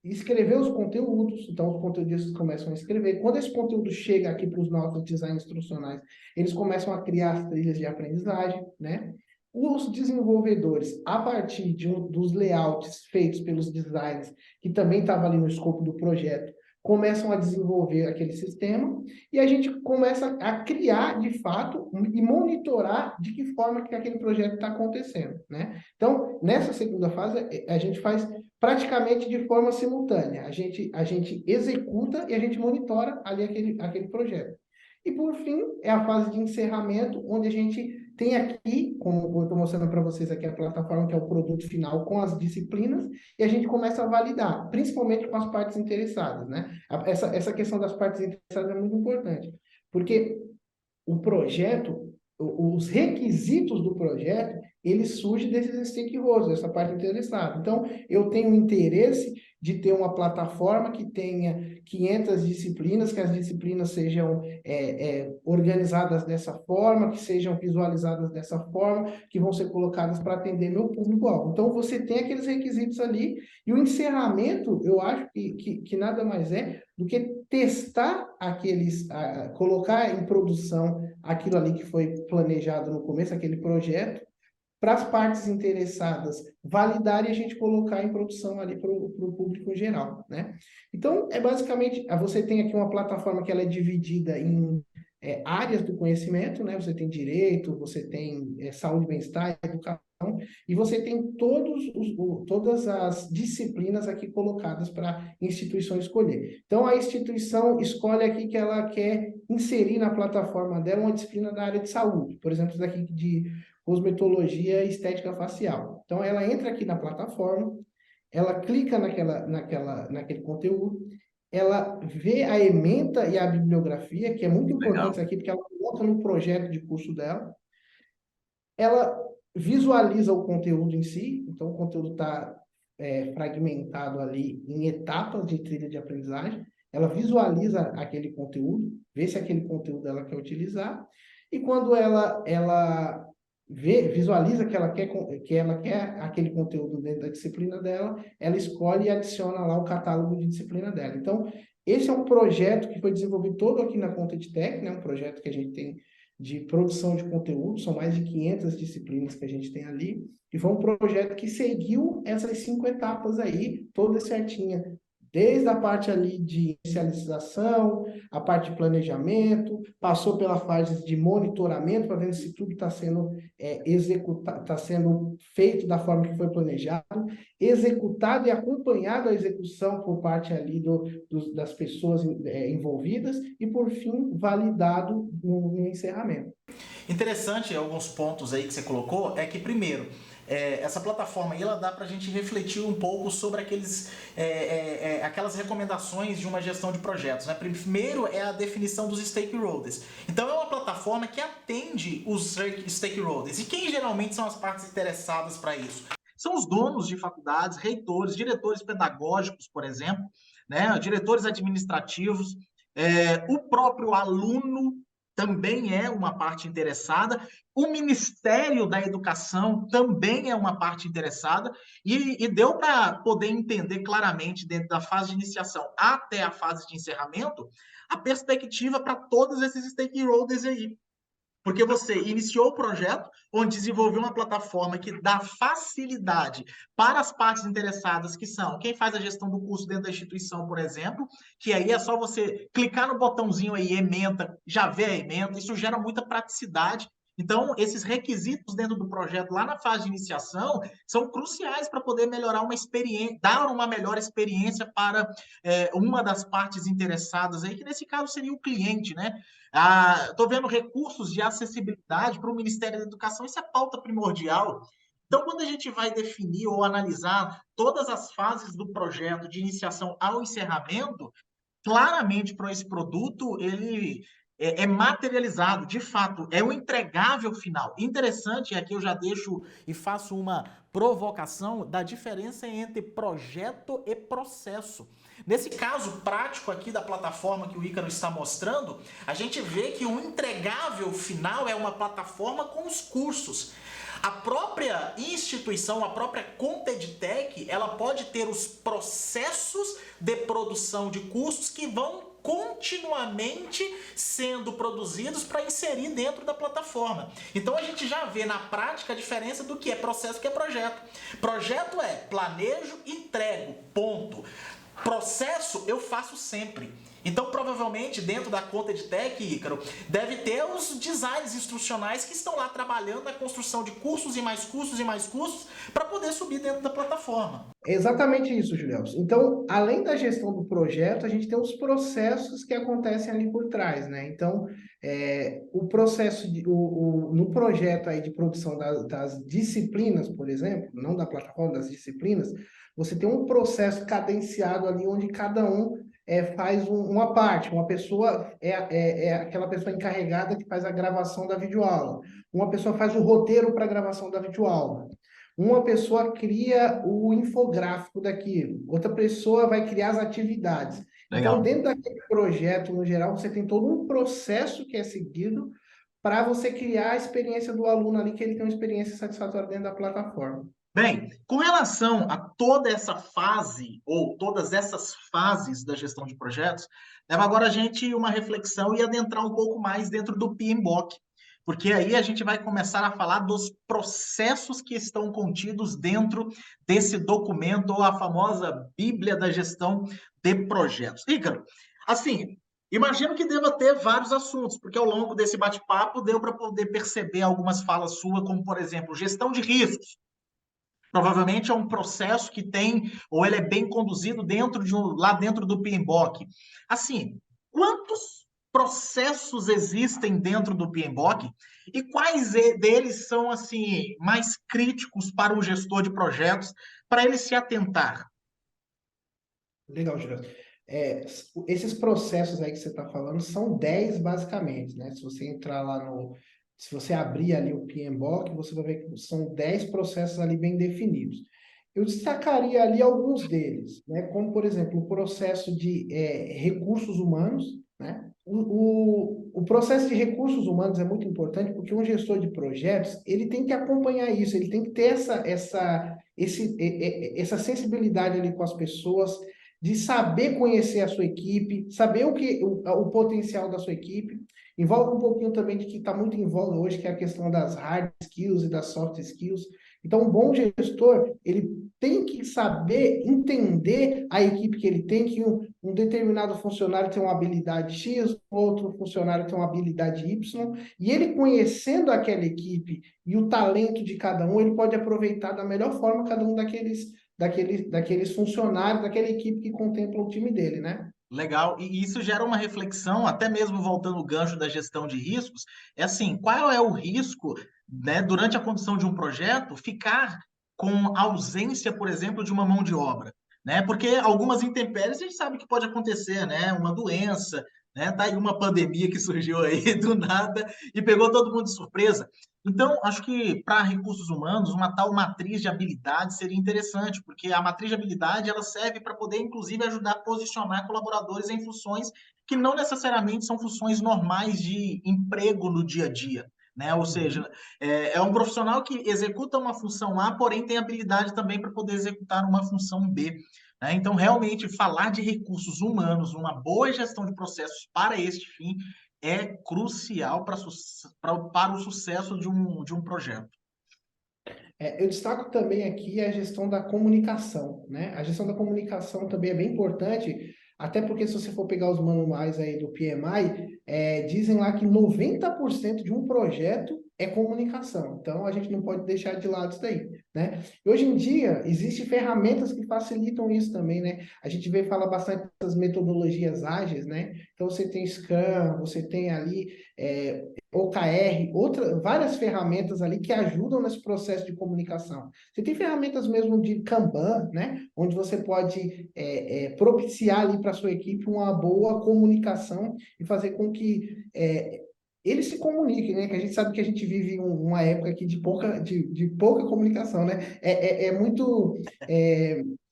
escrever os conteúdos. Então, os conteudistas começam a escrever. Quando esse conteúdo chega aqui para os nossos designs instrucionais, eles começam a criar as trilhas de aprendizagem, né? Os desenvolvedores, a partir dos layouts feitos pelos designers, que também estava ali no escopo do projeto, começam a desenvolver aquele sistema e a gente começa a criar, de fato, e monitorar de que forma que aquele projeto está acontecendo, né? Então, nessa segunda fase, a gente faz praticamente de forma simultânea. A gente executa e a gente monitora ali aquele projeto. E, por fim, é a fase de encerramento, onde a gente tem aqui, como eu estou mostrando para vocês aqui, a plataforma que é o produto final com as disciplinas, e a gente começa a validar, principalmente com as partes interessadas, né? Essa questão das partes interessadas é muito importante, porque o projeto, os requisitos do projeto, ele surge desses stakeholders, essa parte interessada. Então, eu tenho interesse de ter uma plataforma que tenha 500 disciplinas, que as disciplinas sejam organizadas dessa forma, que sejam visualizadas dessa forma, que vão ser colocadas para atender meu público-alvo. Então, você tem aqueles requisitos ali, e o encerramento, eu acho que nada mais é do que testar colocar em produção aquilo ali que foi planejado no começo, aquele projeto, para as partes interessadas validarem e a gente colocar em produção ali para o público em geral, né? Então, basicamente, você tem aqui uma plataforma que ela é dividida em áreas do conhecimento, né? Você tem direito, você tem saúde e bem-estar, educação, e você tem todas as disciplinas aqui colocadas para a instituição escolher. Então, a instituição escolhe aqui que ela quer inserir na plataforma dela uma disciplina da área de saúde, por exemplo, isso daqui de cosmetologia e estética facial. Então, ela entra aqui na plataforma, ela clica naquele conteúdo, ela vê a ementa e a bibliografia, que é muito importante isso aqui, porque ela coloca no projeto de curso dela, ela visualiza o conteúdo em si, então o conteúdo está fragmentado ali em etapas de trilha de aprendizagem, ela visualiza aquele conteúdo, vê se aquele conteúdo ela quer utilizar, e quando ela visualiza que ela quer aquele conteúdo dentro da disciplina dela, ela escolhe e adiciona lá o catálogo de disciplina dela. Então, esse é um projeto que foi desenvolvido todo aqui na Content Tech, né? Um projeto que a gente tem de produção de conteúdo, são mais de 500 disciplinas que a gente tem ali, e foi um projeto que seguiu essas 5 etapas aí, toda certinha, desde a parte ali de inicialização, a parte de planejamento, passou pela fase de monitoramento, para ver se tudo está sendo executado, está sendo feito da forma que foi planejado, executado e acompanhado a execução por parte ali das pessoas envolvidas, e por fim, validado no encerramento. Interessante, alguns pontos aí que você colocou, é que primeiro, essa plataforma aí, ela dá para a gente refletir um pouco sobre aquelas recomendações de uma gestão de projetos, né? Primeiro é a definição dos stakeholders. Então é uma plataforma que atende os stakeholders. E quem geralmente são as partes interessadas para isso? São os donos de faculdades, reitores, diretores pedagógicos, por exemplo, né? Diretores administrativos, o próprio aluno também é uma parte interessada, o Ministério da Educação também é uma parte interessada, e deu para poder entender claramente, dentro da fase de iniciação até a fase de encerramento, a perspectiva para todos esses stakeholders aí. Porque você iniciou o projeto, onde desenvolveu uma plataforma que dá facilidade para as partes interessadas, que são quem faz a gestão do curso dentro da instituição, por exemplo, que aí é só você clicar no botãozinho aí, ementa, já vê a ementa, isso gera muita praticidade. Então, esses requisitos dentro do projeto, lá na fase de iniciação, são cruciais para poder melhorar uma experiência, dar uma melhor experiência para uma das partes interessadas aí, que nesse caso seria o cliente, né? Estou vendo recursos de acessibilidade para o Ministério da Educação, isso é pauta primordial. Então, quando a gente vai definir ou analisar todas as fases do projeto, de iniciação ao encerramento, claramente para esse produto, ele é materializado, de fato, é o entregável final. Interessante, aqui eu já deixo e faço uma provocação da diferença entre projeto e processo. Nesse caso prático aqui da plataforma que o Ícaro está mostrando, a gente vê que o entregável final é uma plataforma com os cursos. A própria instituição, a própria ContEdTech, ela pode ter os processos de produção de cursos que vão continuamente sendo produzidos para inserir dentro da plataforma. Então a gente já vê na prática a diferença do que é processo e o que é projeto. Projeto é planejo, entrego, ponto. Processo eu faço sempre. Então, provavelmente, dentro da conta de tech, Ícaro, deve ter os designs instrucionais que estão lá trabalhando na construção de cursos e mais cursos e mais cursos para poder subir dentro da plataforma. É exatamente isso, Julião. Então, além da gestão do projeto, a gente tem os processos que acontecem ali por trás, né? Então, o processo no projeto aí de produção das disciplinas, por exemplo, não da plataforma, das disciplinas, você tem um processo cadenciado ali onde cada um faz uma parte. Uma pessoa é aquela pessoa encarregada que faz a gravação da videoaula. Uma pessoa faz o roteiro para a gravação da videoaula. Uma pessoa cria o infográfico daquilo, outra pessoa vai criar as atividades. Então, Legal. dentro daquele projeto, no geral, você tem todo um processo que é seguido para você criar a experiência do aluno ali, que ele tem uma experiência satisfatória dentro da plataforma. Bem, com relação a toda essa fase, ou todas essas fases da gestão de projetos, leva agora a gente uma reflexão e adentrar um pouco mais dentro do PMBOK, porque aí a gente vai começar a falar dos processos que estão contidos dentro desse documento, ou a famosa Bíblia da gestão de projetos. Ícaro, assim, imagino que deva ter vários assuntos, porque ao longo desse bate-papo deu para poder perceber algumas falas suas, como, por exemplo, gestão de riscos. Provavelmente é um processo que tem, ou ele é bem conduzido lá dentro do PMBOK. Assim, quantos processos existem dentro do PMBOK e quais deles são assim mais críticos para o gestor de projetos para ele se atentar? Legal, Juliano. Esses processos aí que você está falando são 10 basicamente, né? Se você entrar lá se você abrir ali o PMBOK, você vai ver que são 10 processos ali bem definidos. Eu destacaria ali alguns deles, né? Como, por exemplo, o processo de recursos humanos, né? O processo de recursos humanos é muito importante porque um gestor de projetos, ele tem que acompanhar isso, ele tem que ter essa sensibilidade ali com as pessoas, de saber conhecer a sua equipe, saber o potencial da sua equipe. Envolve um pouquinho também de que está muito em voga hoje, que é a questão das hard skills e das soft skills. Então, um bom gestor, ele tem que saber entender a equipe que ele tem, que um determinado funcionário tem uma habilidade X, outro funcionário tem uma habilidade Y, e ele conhecendo aquela equipe e o talento de cada um, ele pode aproveitar da melhor forma cada um daqueles funcionários, daquela equipe que contempla o time dele, né? Legal, e isso gera uma reflexão, até mesmo voltando ao gancho da gestão de riscos, é assim, qual é o risco, né, durante a condução de um projeto, ficar com ausência, por exemplo, de uma mão de obra, né? Porque algumas intempéries a gente sabe que pode acontecer, né? Uma doença, né? Tá aí uma pandemia que surgiu aí do nada e pegou todo mundo de surpresa. Então, acho que para recursos humanos, uma tal matriz de habilidade seria interessante, porque a matriz de habilidade ela serve para poder, inclusive, ajudar a posicionar colaboradores em funções que não necessariamente são funções normais de emprego no dia a dia. Né? Ou seja, é um profissional que executa uma função A, porém tem habilidade também para poder executar uma função B. Né? Então, realmente, falar de recursos humanos, uma boa gestão de processos para este fim, é crucial para o sucesso de um projeto. Eu destaco também aqui a gestão da comunicação, né? A gestão da comunicação também é bem importante, até porque se você for pegar os manuais aí do PMI, dizem lá que 90% de um projeto é comunicação. Então, a gente não pode deixar de lado isso daí, né? E hoje em dia, existem ferramentas que facilitam isso também, né? A gente vê falar bastante das metodologias ágeis, né? Então, você tem Scrum, você tem ali OKR, várias ferramentas ali que ajudam nesse processo de comunicação. Você tem ferramentas mesmo de Kanban, né? Onde você pode propiciar ali para a sua equipe uma boa comunicação e fazer com que eles se comuniquem, né? Que a gente sabe que a gente vive uma época aqui de pouca comunicação, né? É muito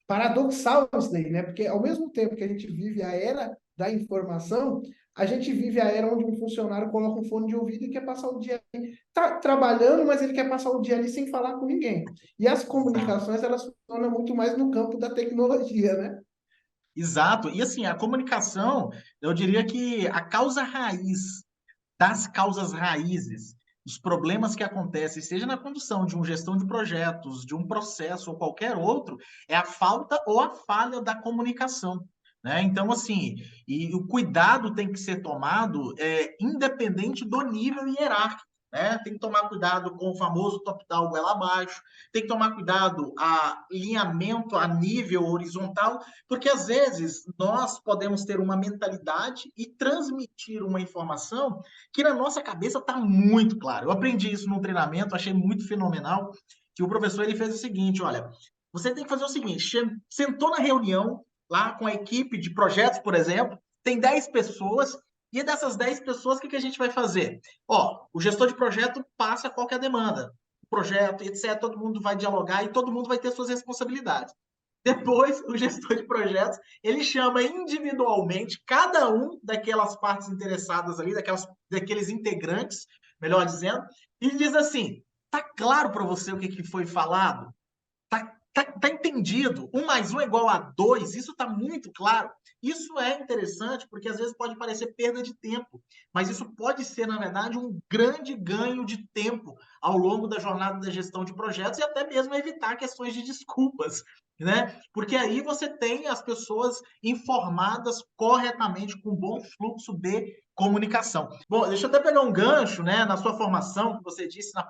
paradoxal isso daí, né? Porque ao mesmo tempo que a gente vive a era da informação, a gente vive a era onde um funcionário coloca um fone de ouvido e quer passar o dia ali, tá trabalhando, mas ele quer passar o dia ali sem falar com ninguém. E as Exato. comunicações, elas funcionam muito mais no campo da tecnologia, né? Exato. E assim, a comunicação, eu diria que a causa raiz das causas raízes, os problemas que acontecem, seja na condução de uma gestão de projetos, de um processo ou qualquer outro, é a falta ou a falha da comunicação. né? Então, assim, e o cuidado tem que ser tomado independente do nível hierárquico, né? Tem que tomar cuidado com o famoso top-down goela abaixo, tem que tomar cuidado a alinhamento a nível horizontal, porque às vezes nós podemos ter uma mentalidade e transmitir uma informação que na nossa cabeça está muito claro. Eu aprendi isso no treinamento, achei muito fenomenal, que o professor ele fez o seguinte, olha, você tem que fazer o seguinte, sentou na reunião, lá com a equipe de projetos, por exemplo, tem 10 pessoas, e dessas 10 pessoas, o que a gente vai fazer? Ó, o gestor de projeto passa qual que é a demanda, o projeto, etc. Todo mundo vai dialogar e todo mundo vai ter suas responsabilidades. Depois, o gestor de projetos, ele chama individualmente cada um daquelas partes interessadas ali, daqueles integrantes, melhor dizendo, e diz assim, tá claro para você o que foi falado? Tá entendido? 1 mais 1 é igual a 2, isso está muito claro. Isso é interessante porque às vezes pode parecer perda de tempo, mas isso pode ser, na verdade, um grande ganho de tempo ao longo da jornada da gestão de projetos e até mesmo evitar questões de desculpas, né? Porque aí você tem as pessoas informadas corretamente, com bom fluxo de comunicação. Bom, deixa eu até pegar um gancho, né, na sua formação, que você disse na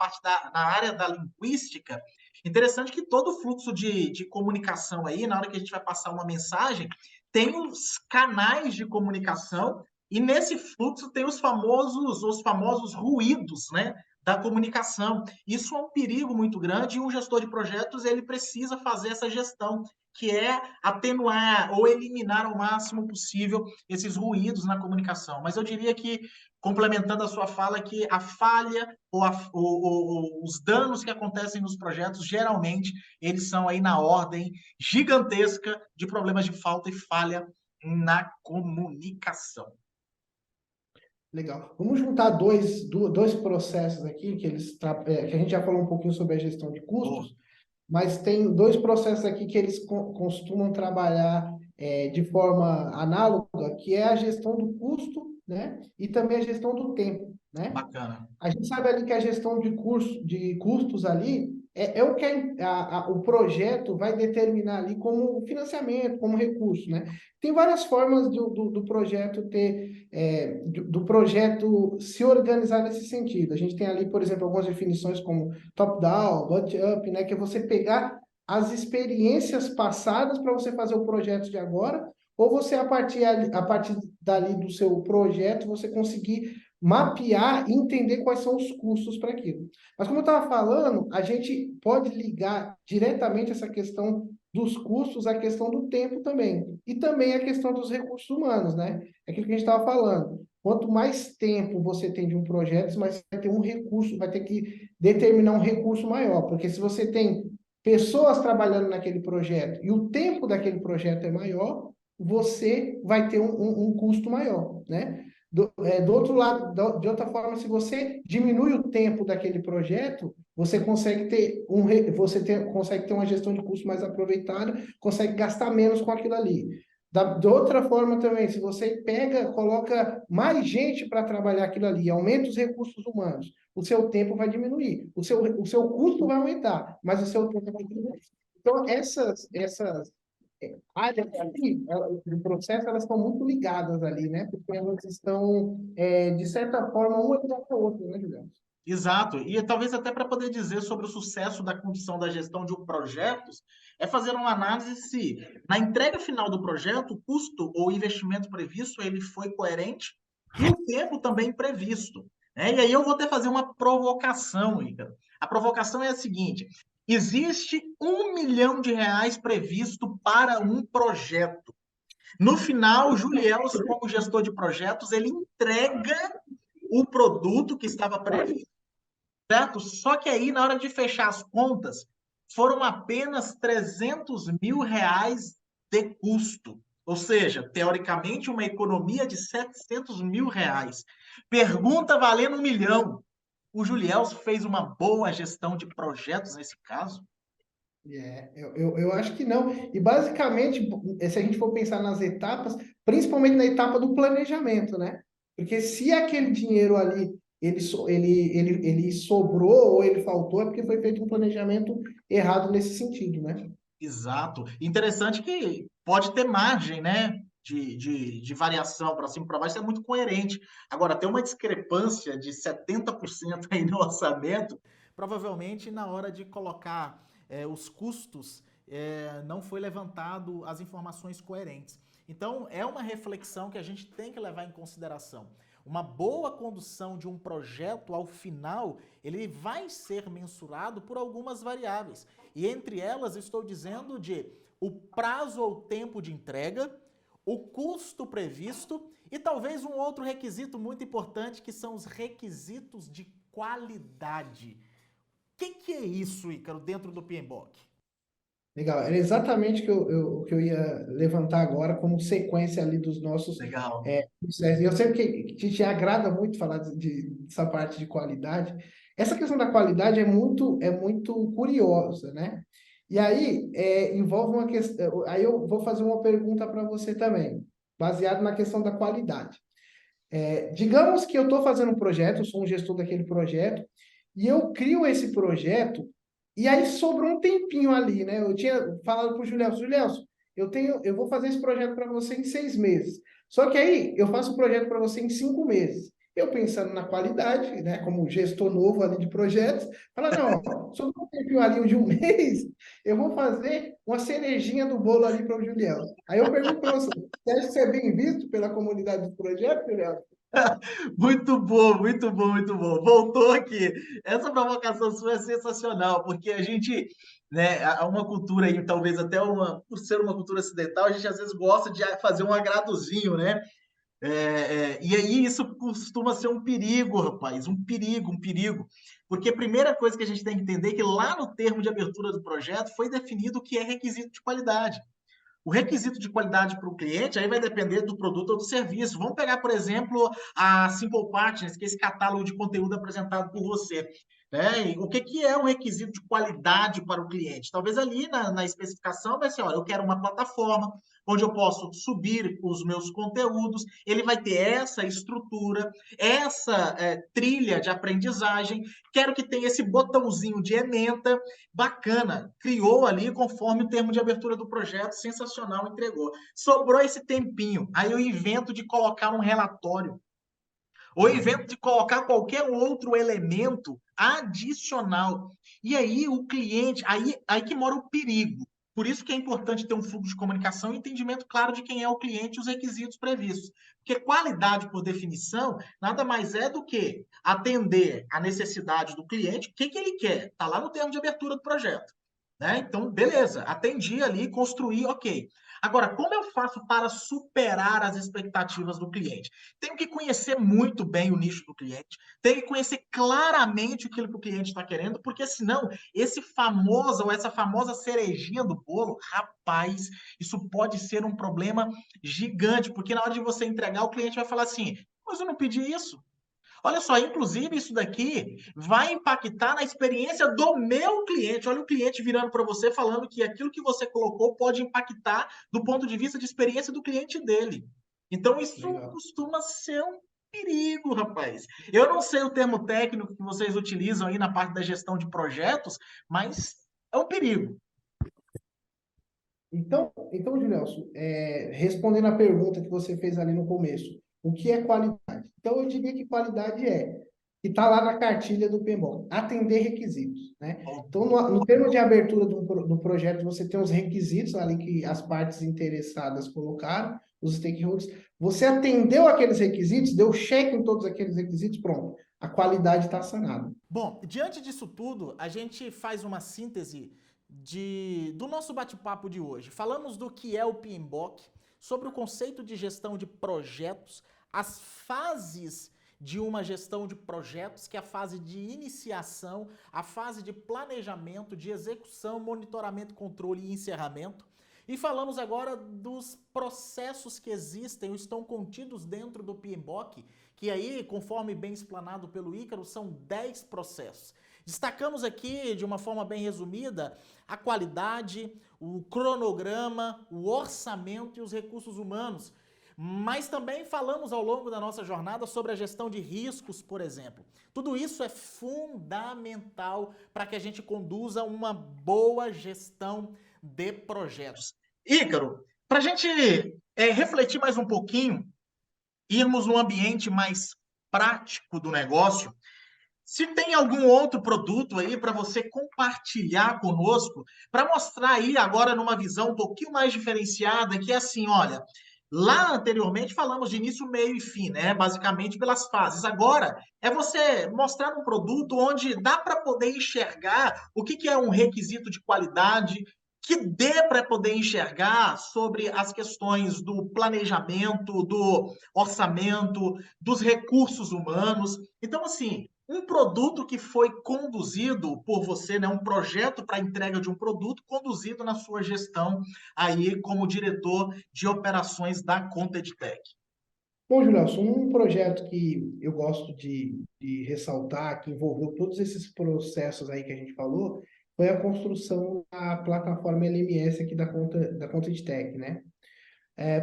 área da linguística. Interessante que todo fluxo de comunicação aí, na hora que a gente vai passar uma mensagem, tem os canais de comunicação e nesse fluxo tem os famosos ruídos, né, da comunicação. Isso é um perigo muito grande e um gestor de projetos ele precisa fazer essa gestão, que é atenuar ou eliminar ao máximo possível esses ruídos na comunicação. Mas eu diria que, complementando a sua fala, que a falha ou os danos que acontecem nos projetos, geralmente, eles são aí na ordem gigantesca de problemas de falta e falha na comunicação. Legal. Vamos juntar dois processos aqui, que a gente já falou um pouquinho sobre a gestão de Boa. custos, mas tem dois processos aqui que eles costumam trabalhar de forma análoga, que é a gestão do custo, né? E também a gestão do tempo, né? Bacana. A gente sabe ali que a gestão de custos ali é o que o projeto vai determinar ali como financiamento, como recurso, né? Tem várias formas do projeto do projeto se organizar nesse sentido. A gente tem ali, por exemplo, algumas definições como top-down, bottom-up, né? Que é você pegar as experiências passadas para você fazer o projeto de agora, ou você, a partir dali do seu projeto, você conseguir mapear e entender quais são os custos para aquilo. Mas como eu estava falando, a gente pode ligar diretamente essa questão dos custos à questão do tempo também. E também a questão dos recursos humanos, né? É aquilo que a gente estava falando. Quanto mais tempo você tem de um projeto, mais você vai ter um recurso, vai ter que determinar um recurso maior. Porque se você tem pessoas trabalhando naquele projeto e o tempo daquele projeto é maior, você vai ter um custo maior, né? Do outro lado, de outra forma, se você diminui o tempo daquele projeto, você consegue consegue ter uma gestão de custo mais aproveitada, consegue gastar menos com aquilo ali. De outra forma também, se você coloca mais gente para trabalhar aquilo ali, aumenta os recursos humanos, o seu tempo vai diminuir, o seu custo vai aumentar, mas o seu tempo vai diminuir. Então, essas áreas ali, do processo, elas estão muito ligadas ali, né? Porque elas estão, de certa forma, uma ligada à outra, né, Juliano? Exato. E talvez até para poder dizer sobre o sucesso da condução da gestão de projetos, é fazer uma análise se, na entrega final do projeto, o custo ou investimento previsto ele foi coerente e o tempo também previsto, né? E aí eu vou até fazer uma provocação, Ícaro. A provocação é a seguinte: existe R$ 1 milhão previsto para um projeto. No final, o Julielson, como gestor de projetos, ele entrega o produto que estava previsto, certo? Só que aí, na hora de fechar as contas, foram apenas R$ 300 mil de custo. Ou seja, teoricamente, uma economia de R$ 700 mil. Pergunta valendo 1 milhão. O Julielso fez uma boa gestão de projetos nesse caso? Eu acho que não. E basicamente, se a gente for pensar nas etapas, principalmente na etapa do planejamento, né? Porque se aquele dinheiro ali ele sobrou ou ele faltou, é porque foi feito um planejamento errado nesse sentido, né? Exato. Interessante que pode ter margem, né, de variação para cima e para baixo, é muito coerente. Agora, ter uma discrepância de 70% aí no orçamento, provavelmente na hora de colocar os custos, não foi levantado as informações coerentes. Então, é uma reflexão que a gente tem que levar em consideração. Uma boa condução de um projeto, ao final, ele vai ser mensurado por algumas variáveis. E entre elas, estou dizendo de o prazo ou tempo de entrega, o custo previsto e talvez um outro requisito muito importante, que são os requisitos de qualidade. O que é isso, Ícaro, dentro do PMBOK? Legal, era exatamente o que eu ia levantar agora como sequência ali dos nossos Legal. processos. E eu sei que te agrada muito falar dessa parte de qualidade. Essa questão da qualidade é muito curiosa, né? E aí envolve uma questão. Aí eu vou fazer uma pergunta para você também, baseado na questão da qualidade. Digamos que eu estou fazendo um projeto, eu sou um gestor daquele projeto, e eu crio esse projeto, e aí sobrou um tempinho ali, né? Eu tinha falado para o Julielson, eu vou fazer esse projeto para você em 6 meses. Só que aí eu faço o projeto para você em 5 meses. Eu pensando na qualidade, né? Como gestor novo ali de projetos, fala, não, ó, sobrou um tempinho ali de um mês, eu vou fazer uma cerejinha do bolo ali para o Julielson. Aí eu pergunto para você, você acha que você é bem visto pela comunidade do projeto, Julielson? Muito bom, muito bom, muito bom. Voltou aqui. Essa provocação sua é sensacional, porque a gente, né, há uma cultura aí, talvez até por ser uma cultura ocidental, a gente às vezes gosta de fazer um agradozinho, né? E aí isso costuma ser um perigo, rapaz, um perigo, um perigo. Porque a primeira coisa que a gente tem que entender é que lá no termo de abertura do projeto foi definido o que é requisito de qualidade. O requisito de qualidade para o cliente aí vai depender do produto ou do serviço. Vamos pegar, por exemplo, a Simple Partners, que é esse catálogo de conteúdo apresentado por você. Né? O que é um requisito de qualidade para o cliente? Talvez ali na especificação vai ser, olha, eu quero uma plataforma onde eu posso subir os meus conteúdos, ele vai ter essa estrutura, essa trilha de aprendizagem, quero que tenha esse botãozinho de ementa, bacana, criou ali conforme o termo de abertura do projeto, sensacional, entregou. Sobrou esse tempinho, aí eu invento de colocar um relatório, ou invento de colocar qualquer outro elemento adicional. E aí o cliente, aí que mora o perigo. Por isso que é importante ter um fluxo de comunicação e entendimento claro de quem é o cliente e os requisitos previstos. Porque qualidade, por definição, nada mais é do que atender a necessidade do cliente, o que ele quer. Está lá no termo de abertura do projeto. Né? Então, beleza, atendi ali, construí, ok. Agora, como eu faço para superar as expectativas do cliente? Tenho que conhecer muito bem o nicho do cliente, tenho que conhecer claramente aquilo que o cliente está querendo, porque senão esse famoso ou essa famosa cerejinha do bolo, rapaz, isso pode ser um problema gigante, porque na hora de você entregar, o cliente vai falar assim: mas eu não pedi isso. Olha só, inclusive isso daqui vai impactar na experiência do meu cliente. Olha o cliente virando para você falando que aquilo que você colocou pode impactar do ponto de vista de experiência do cliente dele. Então isso Legal. costuma ser um perigo, rapaz. Eu não sei o termo técnico que vocês utilizam aí na parte da gestão de projetos, mas é um perigo. Então, Julielson, respondendo a pergunta que você fez ali no começo, o que é qualidade? Então, eu diria que qualidade que está lá na cartilha do PMBOK, atender requisitos, né? Então, no termo de abertura do projeto, você tem os requisitos ali que as partes interessadas colocaram, os stakeholders. Você atendeu aqueles requisitos, deu check em todos aqueles requisitos, pronto. A qualidade está sanada. Bom, diante disso tudo, a gente faz uma síntese do nosso bate-papo de hoje. Falamos do que é o PMBOK, sobre o conceito de gestão de projetos, as fases de uma gestão de projetos, que é a fase de iniciação, a fase de planejamento, de execução, monitoramento, controle e encerramento. E falamos agora dos processos que existem ou estão contidos dentro do PMBOK, que aí, conforme bem explanado pelo Ícaro, são 10 processos. Destacamos aqui, de uma forma bem resumida, a qualidade, o cronograma, o orçamento e os recursos humanos. Mas também falamos ao longo da nossa jornada sobre a gestão de riscos, por exemplo. Tudo isso é fundamental para que a gente conduza uma boa gestão de projetos. Ícaro, Para a gente refletir mais um pouquinho, irmos num ambiente mais prático do negócio, se tem algum outro produto aí para você compartilhar conosco, para mostrar aí agora numa visão um pouquinho mais diferenciada, que é assim, olha, lá anteriormente falamos de início, meio e fim, né? Basicamente pelas fases. Agora é você mostrar um produto onde dá para poder enxergar o que é um requisito de qualidade, que dê para poder enxergar sobre as questões do planejamento, do orçamento, dos recursos humanos. Então, assim, um produto que foi conduzido por você, né, um projeto para entrega de um produto conduzido na sua gestão aí como diretor de operações da Conta EdTech. Bom, Julião, um projeto que eu gosto de ressaltar, que envolveu todos esses processos aí que a gente falou, foi a construção da plataforma LMS aqui da Conta EdTech, né?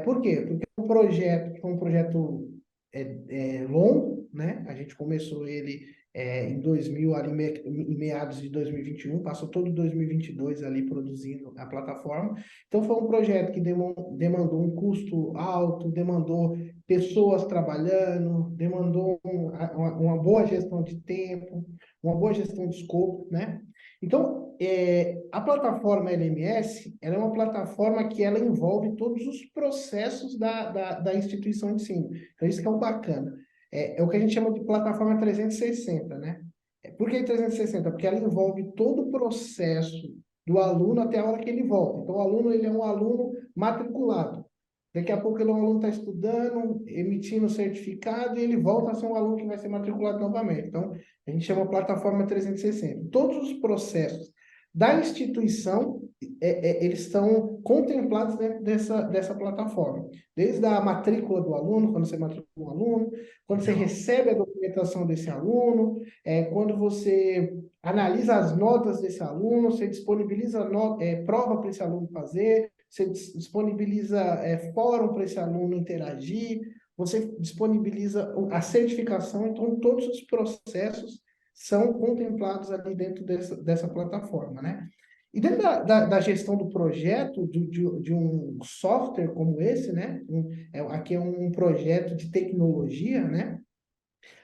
Por quê? Porque é um projeto que foi um projeto longo, né? A gente começou ele em 2000, ali em meados de 2021, passou todo 2022 ali produzindo a plataforma. Então, foi um projeto que demandou um custo alto, demandou pessoas trabalhando, demandou uma boa gestão de tempo, uma boa gestão de escopo, né? Então, a plataforma LMS, ela é uma plataforma que ela envolve todos os processos da instituição de ensino. Então, isso que é o bacana. É o que a gente chama de plataforma 360, né? Por que 360? Porque ela envolve todo o processo do aluno até a hora que ele volta. Então, o aluno, ele é um aluno matriculado. Daqui a pouco ele é um aluno que está estudando, emitindo certificado, e ele volta a ser um aluno que vai ser matriculado novamente. Então, a gente chama plataforma 360. Todos os processos da instituição, eles estão contemplados dentro dessa plataforma. Desde a matrícula do aluno, quando você matricula um aluno, quando você Legal. recebe a documentação desse aluno, quando você analisa as notas desse aluno, você disponibiliza prova para esse aluno fazer, você disponibiliza fórum para esse aluno interagir, você disponibiliza a certificação, então todos os processos são contemplados ali dentro dessa plataforma, né? E dentro da gestão do projeto, de um software como esse, né? Aqui é um projeto de tecnologia, né?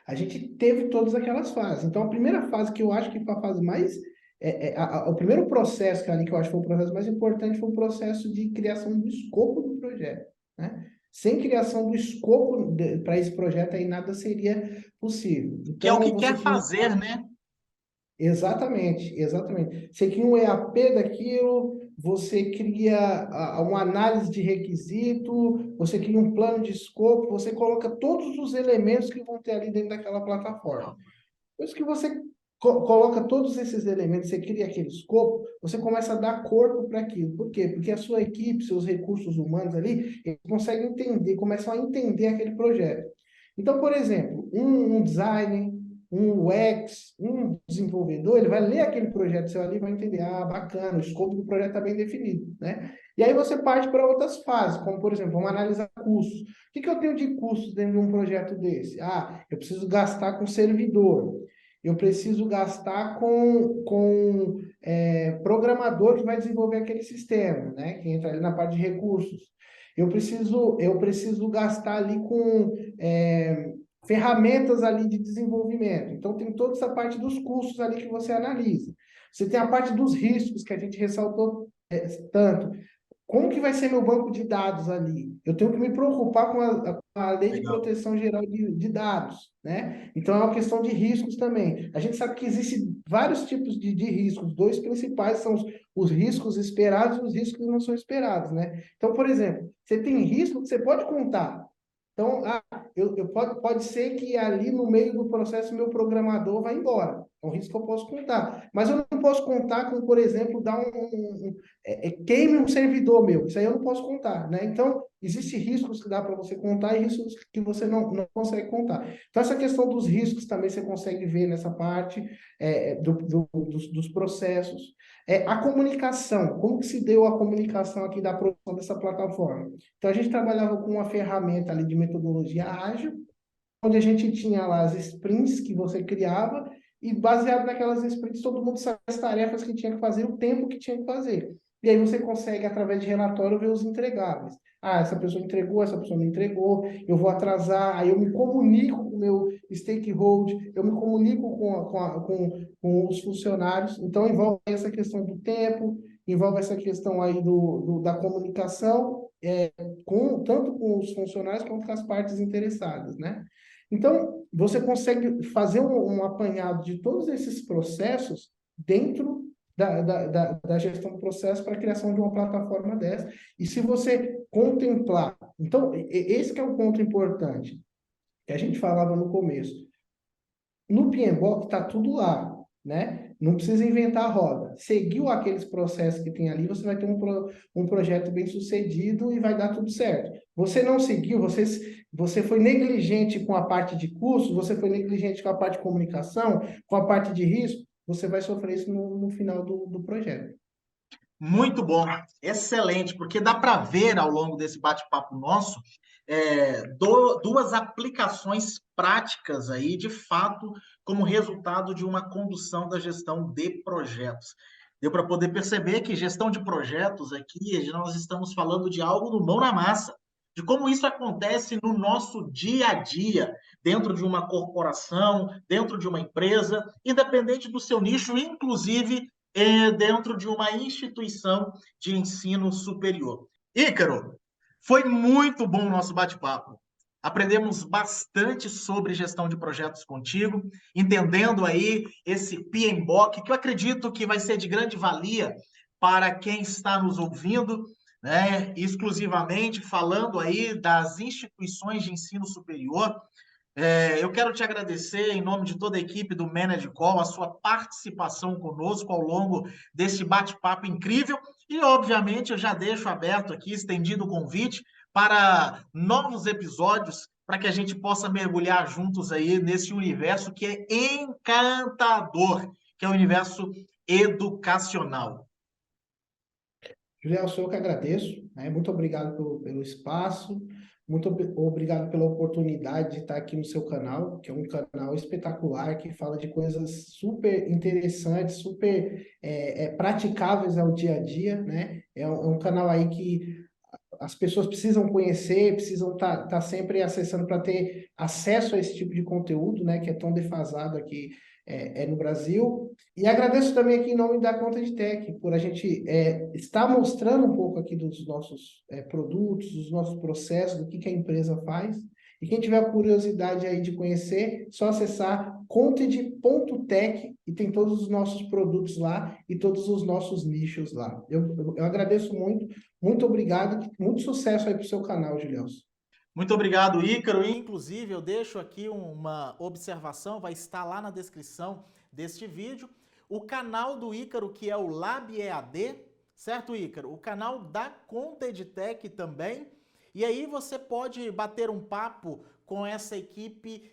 A gente teve todas aquelas fases. Então, a primeira fase que eu acho que foi a fase mais. O primeiro processo que ali que eu acho que foi o processo mais importante foi o processo de criação do escopo do projeto, né? Sem criação do escopo para esse projeto aí nada seria possível. Que é o Então, que você quer cria fazer, né? exatamente, exatamente. Você cria um EAP daquilo, você cria uma análise de requisito, você cria um plano de escopo, você coloca todos os elementos que vão ter ali dentro daquela plataforma. Depois que você coloca todos esses elementos, você cria aquele escopo, você começa a dar corpo para aquilo. Por quê? Porque a sua equipe, seus recursos humanos ali, eles conseguem entender, começam a entender aquele projeto. Então, por exemplo, um designer, um UX, um desenvolvedor, ele vai ler aquele projeto seu ali e vai entender, bacana, o escopo do projeto está bem definido, né? E aí você parte para outras fases, como, por exemplo, vamos analisar custos. O que eu tenho de custos dentro de um projeto desse? Eu preciso gastar com servidor, eu preciso gastar com programador que vai desenvolver aquele sistema, né? Que entra ali na parte de recursos. Eu preciso gastar ali com ferramentas ali de desenvolvimento. Então, tem toda essa parte dos custos ali que você analisa. Você tem a parte dos riscos que a gente ressaltou tanto. Como que vai ser meu banco de dados ali? Eu tenho que me preocupar com a lei de Legal. proteção geral de dados, né? Então, é uma questão de riscos também. A gente sabe que existem vários tipos de riscos. Dois principais são os riscos esperados e os riscos que não são esperados, né? Então, por exemplo, você tem risco que você pode contar. Então, pode ser que ali no meio do processo meu programador vai embora. É um risco que eu posso contar. Mas eu não posso contar com, por exemplo, dar queime um servidor meu. Isso aí eu não posso contar, né? Então, existem riscos que dá para você contar e riscos que você não consegue contar. Então, essa questão dos riscos também você consegue ver nessa parte dos processos. A comunicação, como que se deu a comunicação aqui da produção dessa plataforma? Então, a gente trabalhava com uma ferramenta ali de metodologia ágil, onde a gente tinha lá as sprints que você criava, e baseado naquelas sprints, todo mundo sabia as tarefas que tinha que fazer, o tempo que tinha que fazer. e aí você consegue, através de relatório, ver os entregáveis. Ah, essa pessoa entregou, essa pessoa não entregou, eu vou atrasar, aí eu me comunico com o meu stakeholder, eu me comunico com os funcionários, então envolve essa questão do tempo, envolve essa questão aí da comunicação, tanto com os funcionários quanto com as partes interessadas, né? Então, você consegue fazer um apanhado de todos esses processos dentro da gestão do processo para a criação de uma plataforma dessa. E se você contemplar, então, esse que é um ponto importante, que a gente falava no começo. No PMBOK está tudo lá, né? Não precisa inventar a roda. Seguiu aqueles processos que tem ali, você vai ter um projeto bem sucedido e vai dar tudo certo. Você não seguiu, você foi negligente com a parte de curso, você foi negligente com a parte de comunicação, com a parte de risco, você vai sofrer isso no final do projeto. Muito bom, excelente, porque dá para ver ao longo desse bate-papo nosso duas aplicações práticas aí, de fato, como resultado de uma condução da gestão de projetos. Deu para poder perceber que gestão de projetos aqui, nós estamos falando de algo no mão na massa, de como isso acontece no nosso dia a dia, dentro de uma corporação, dentro de uma empresa, independente do seu nicho, inclusive dentro de uma instituição de ensino superior. Ícaro, foi muito bom o nosso bate-papo. Aprendemos bastante sobre gestão de projetos contigo, entendendo aí esse PMBOK, que eu acredito que vai ser de grande valia para quem está nos ouvindo, né, exclusivamente falando aí das instituições de ensino superior. Eu quero te agradecer, em nome de toda a equipe do Manage Call, a sua participação conosco ao longo desse bate-papo incrível. E, obviamente, eu já deixo aberto aqui, estendido o convite para novos episódios, para que a gente possa mergulhar juntos aí nesse universo que é encantador, que é o universo educacional. Julião, sou eu que agradeço, né? Muito obrigado pelo espaço, muito obrigado pela oportunidade de estar aqui no seu canal, que é um canal espetacular, que fala de coisas super interessantes, super praticáveis ao dia a dia, né? É um canal aí que as pessoas precisam conhecer, precisam estar sempre acessando para ter acesso a esse tipo de conteúdo, né, que é tão defasado aqui no Brasil. E agradeço também aqui em nome da Conta de Tech, por a gente estar mostrando um pouco aqui dos nossos produtos, dos nossos processos, do que a empresa faz. E quem tiver curiosidade aí de conhecer, só acessar conted.tech e tem todos os nossos produtos lá e todos os nossos nichos lá. Eu agradeço muito. Muito obrigado, muito sucesso aí para o seu canal, Julielson. Muito obrigado, Ícaro. Inclusive, eu deixo aqui uma observação, vai estar lá na descrição deste vídeo. O canal do Ícaro, que é o Lab EAD, certo, Ícaro? O canal da Conta EdTech também. E aí você pode bater um papo com essa equipe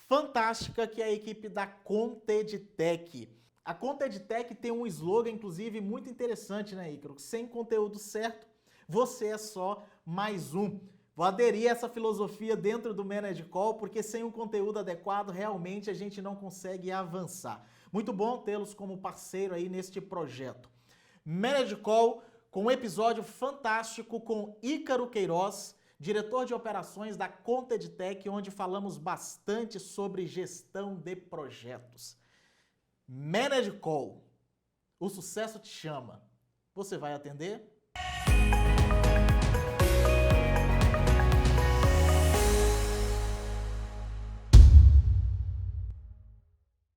fantástica, que é a equipe da Conta EdTech. A Conta EdTech tem um slogan, inclusive, muito interessante, né, Ícaro? Sem conteúdo certo, você é só mais um. Vou aderir a essa filosofia dentro do Manage Call, porque sem um conteúdo adequado, realmente a gente não consegue avançar. Muito bom tê-los como parceiro aí neste projeto. Manage Call, com um episódio fantástico com Ícaro Queiroz, diretor de operações da Conta EdTech, onde falamos bastante sobre gestão de projetos. Manage Call, o sucesso te chama. Você vai atender?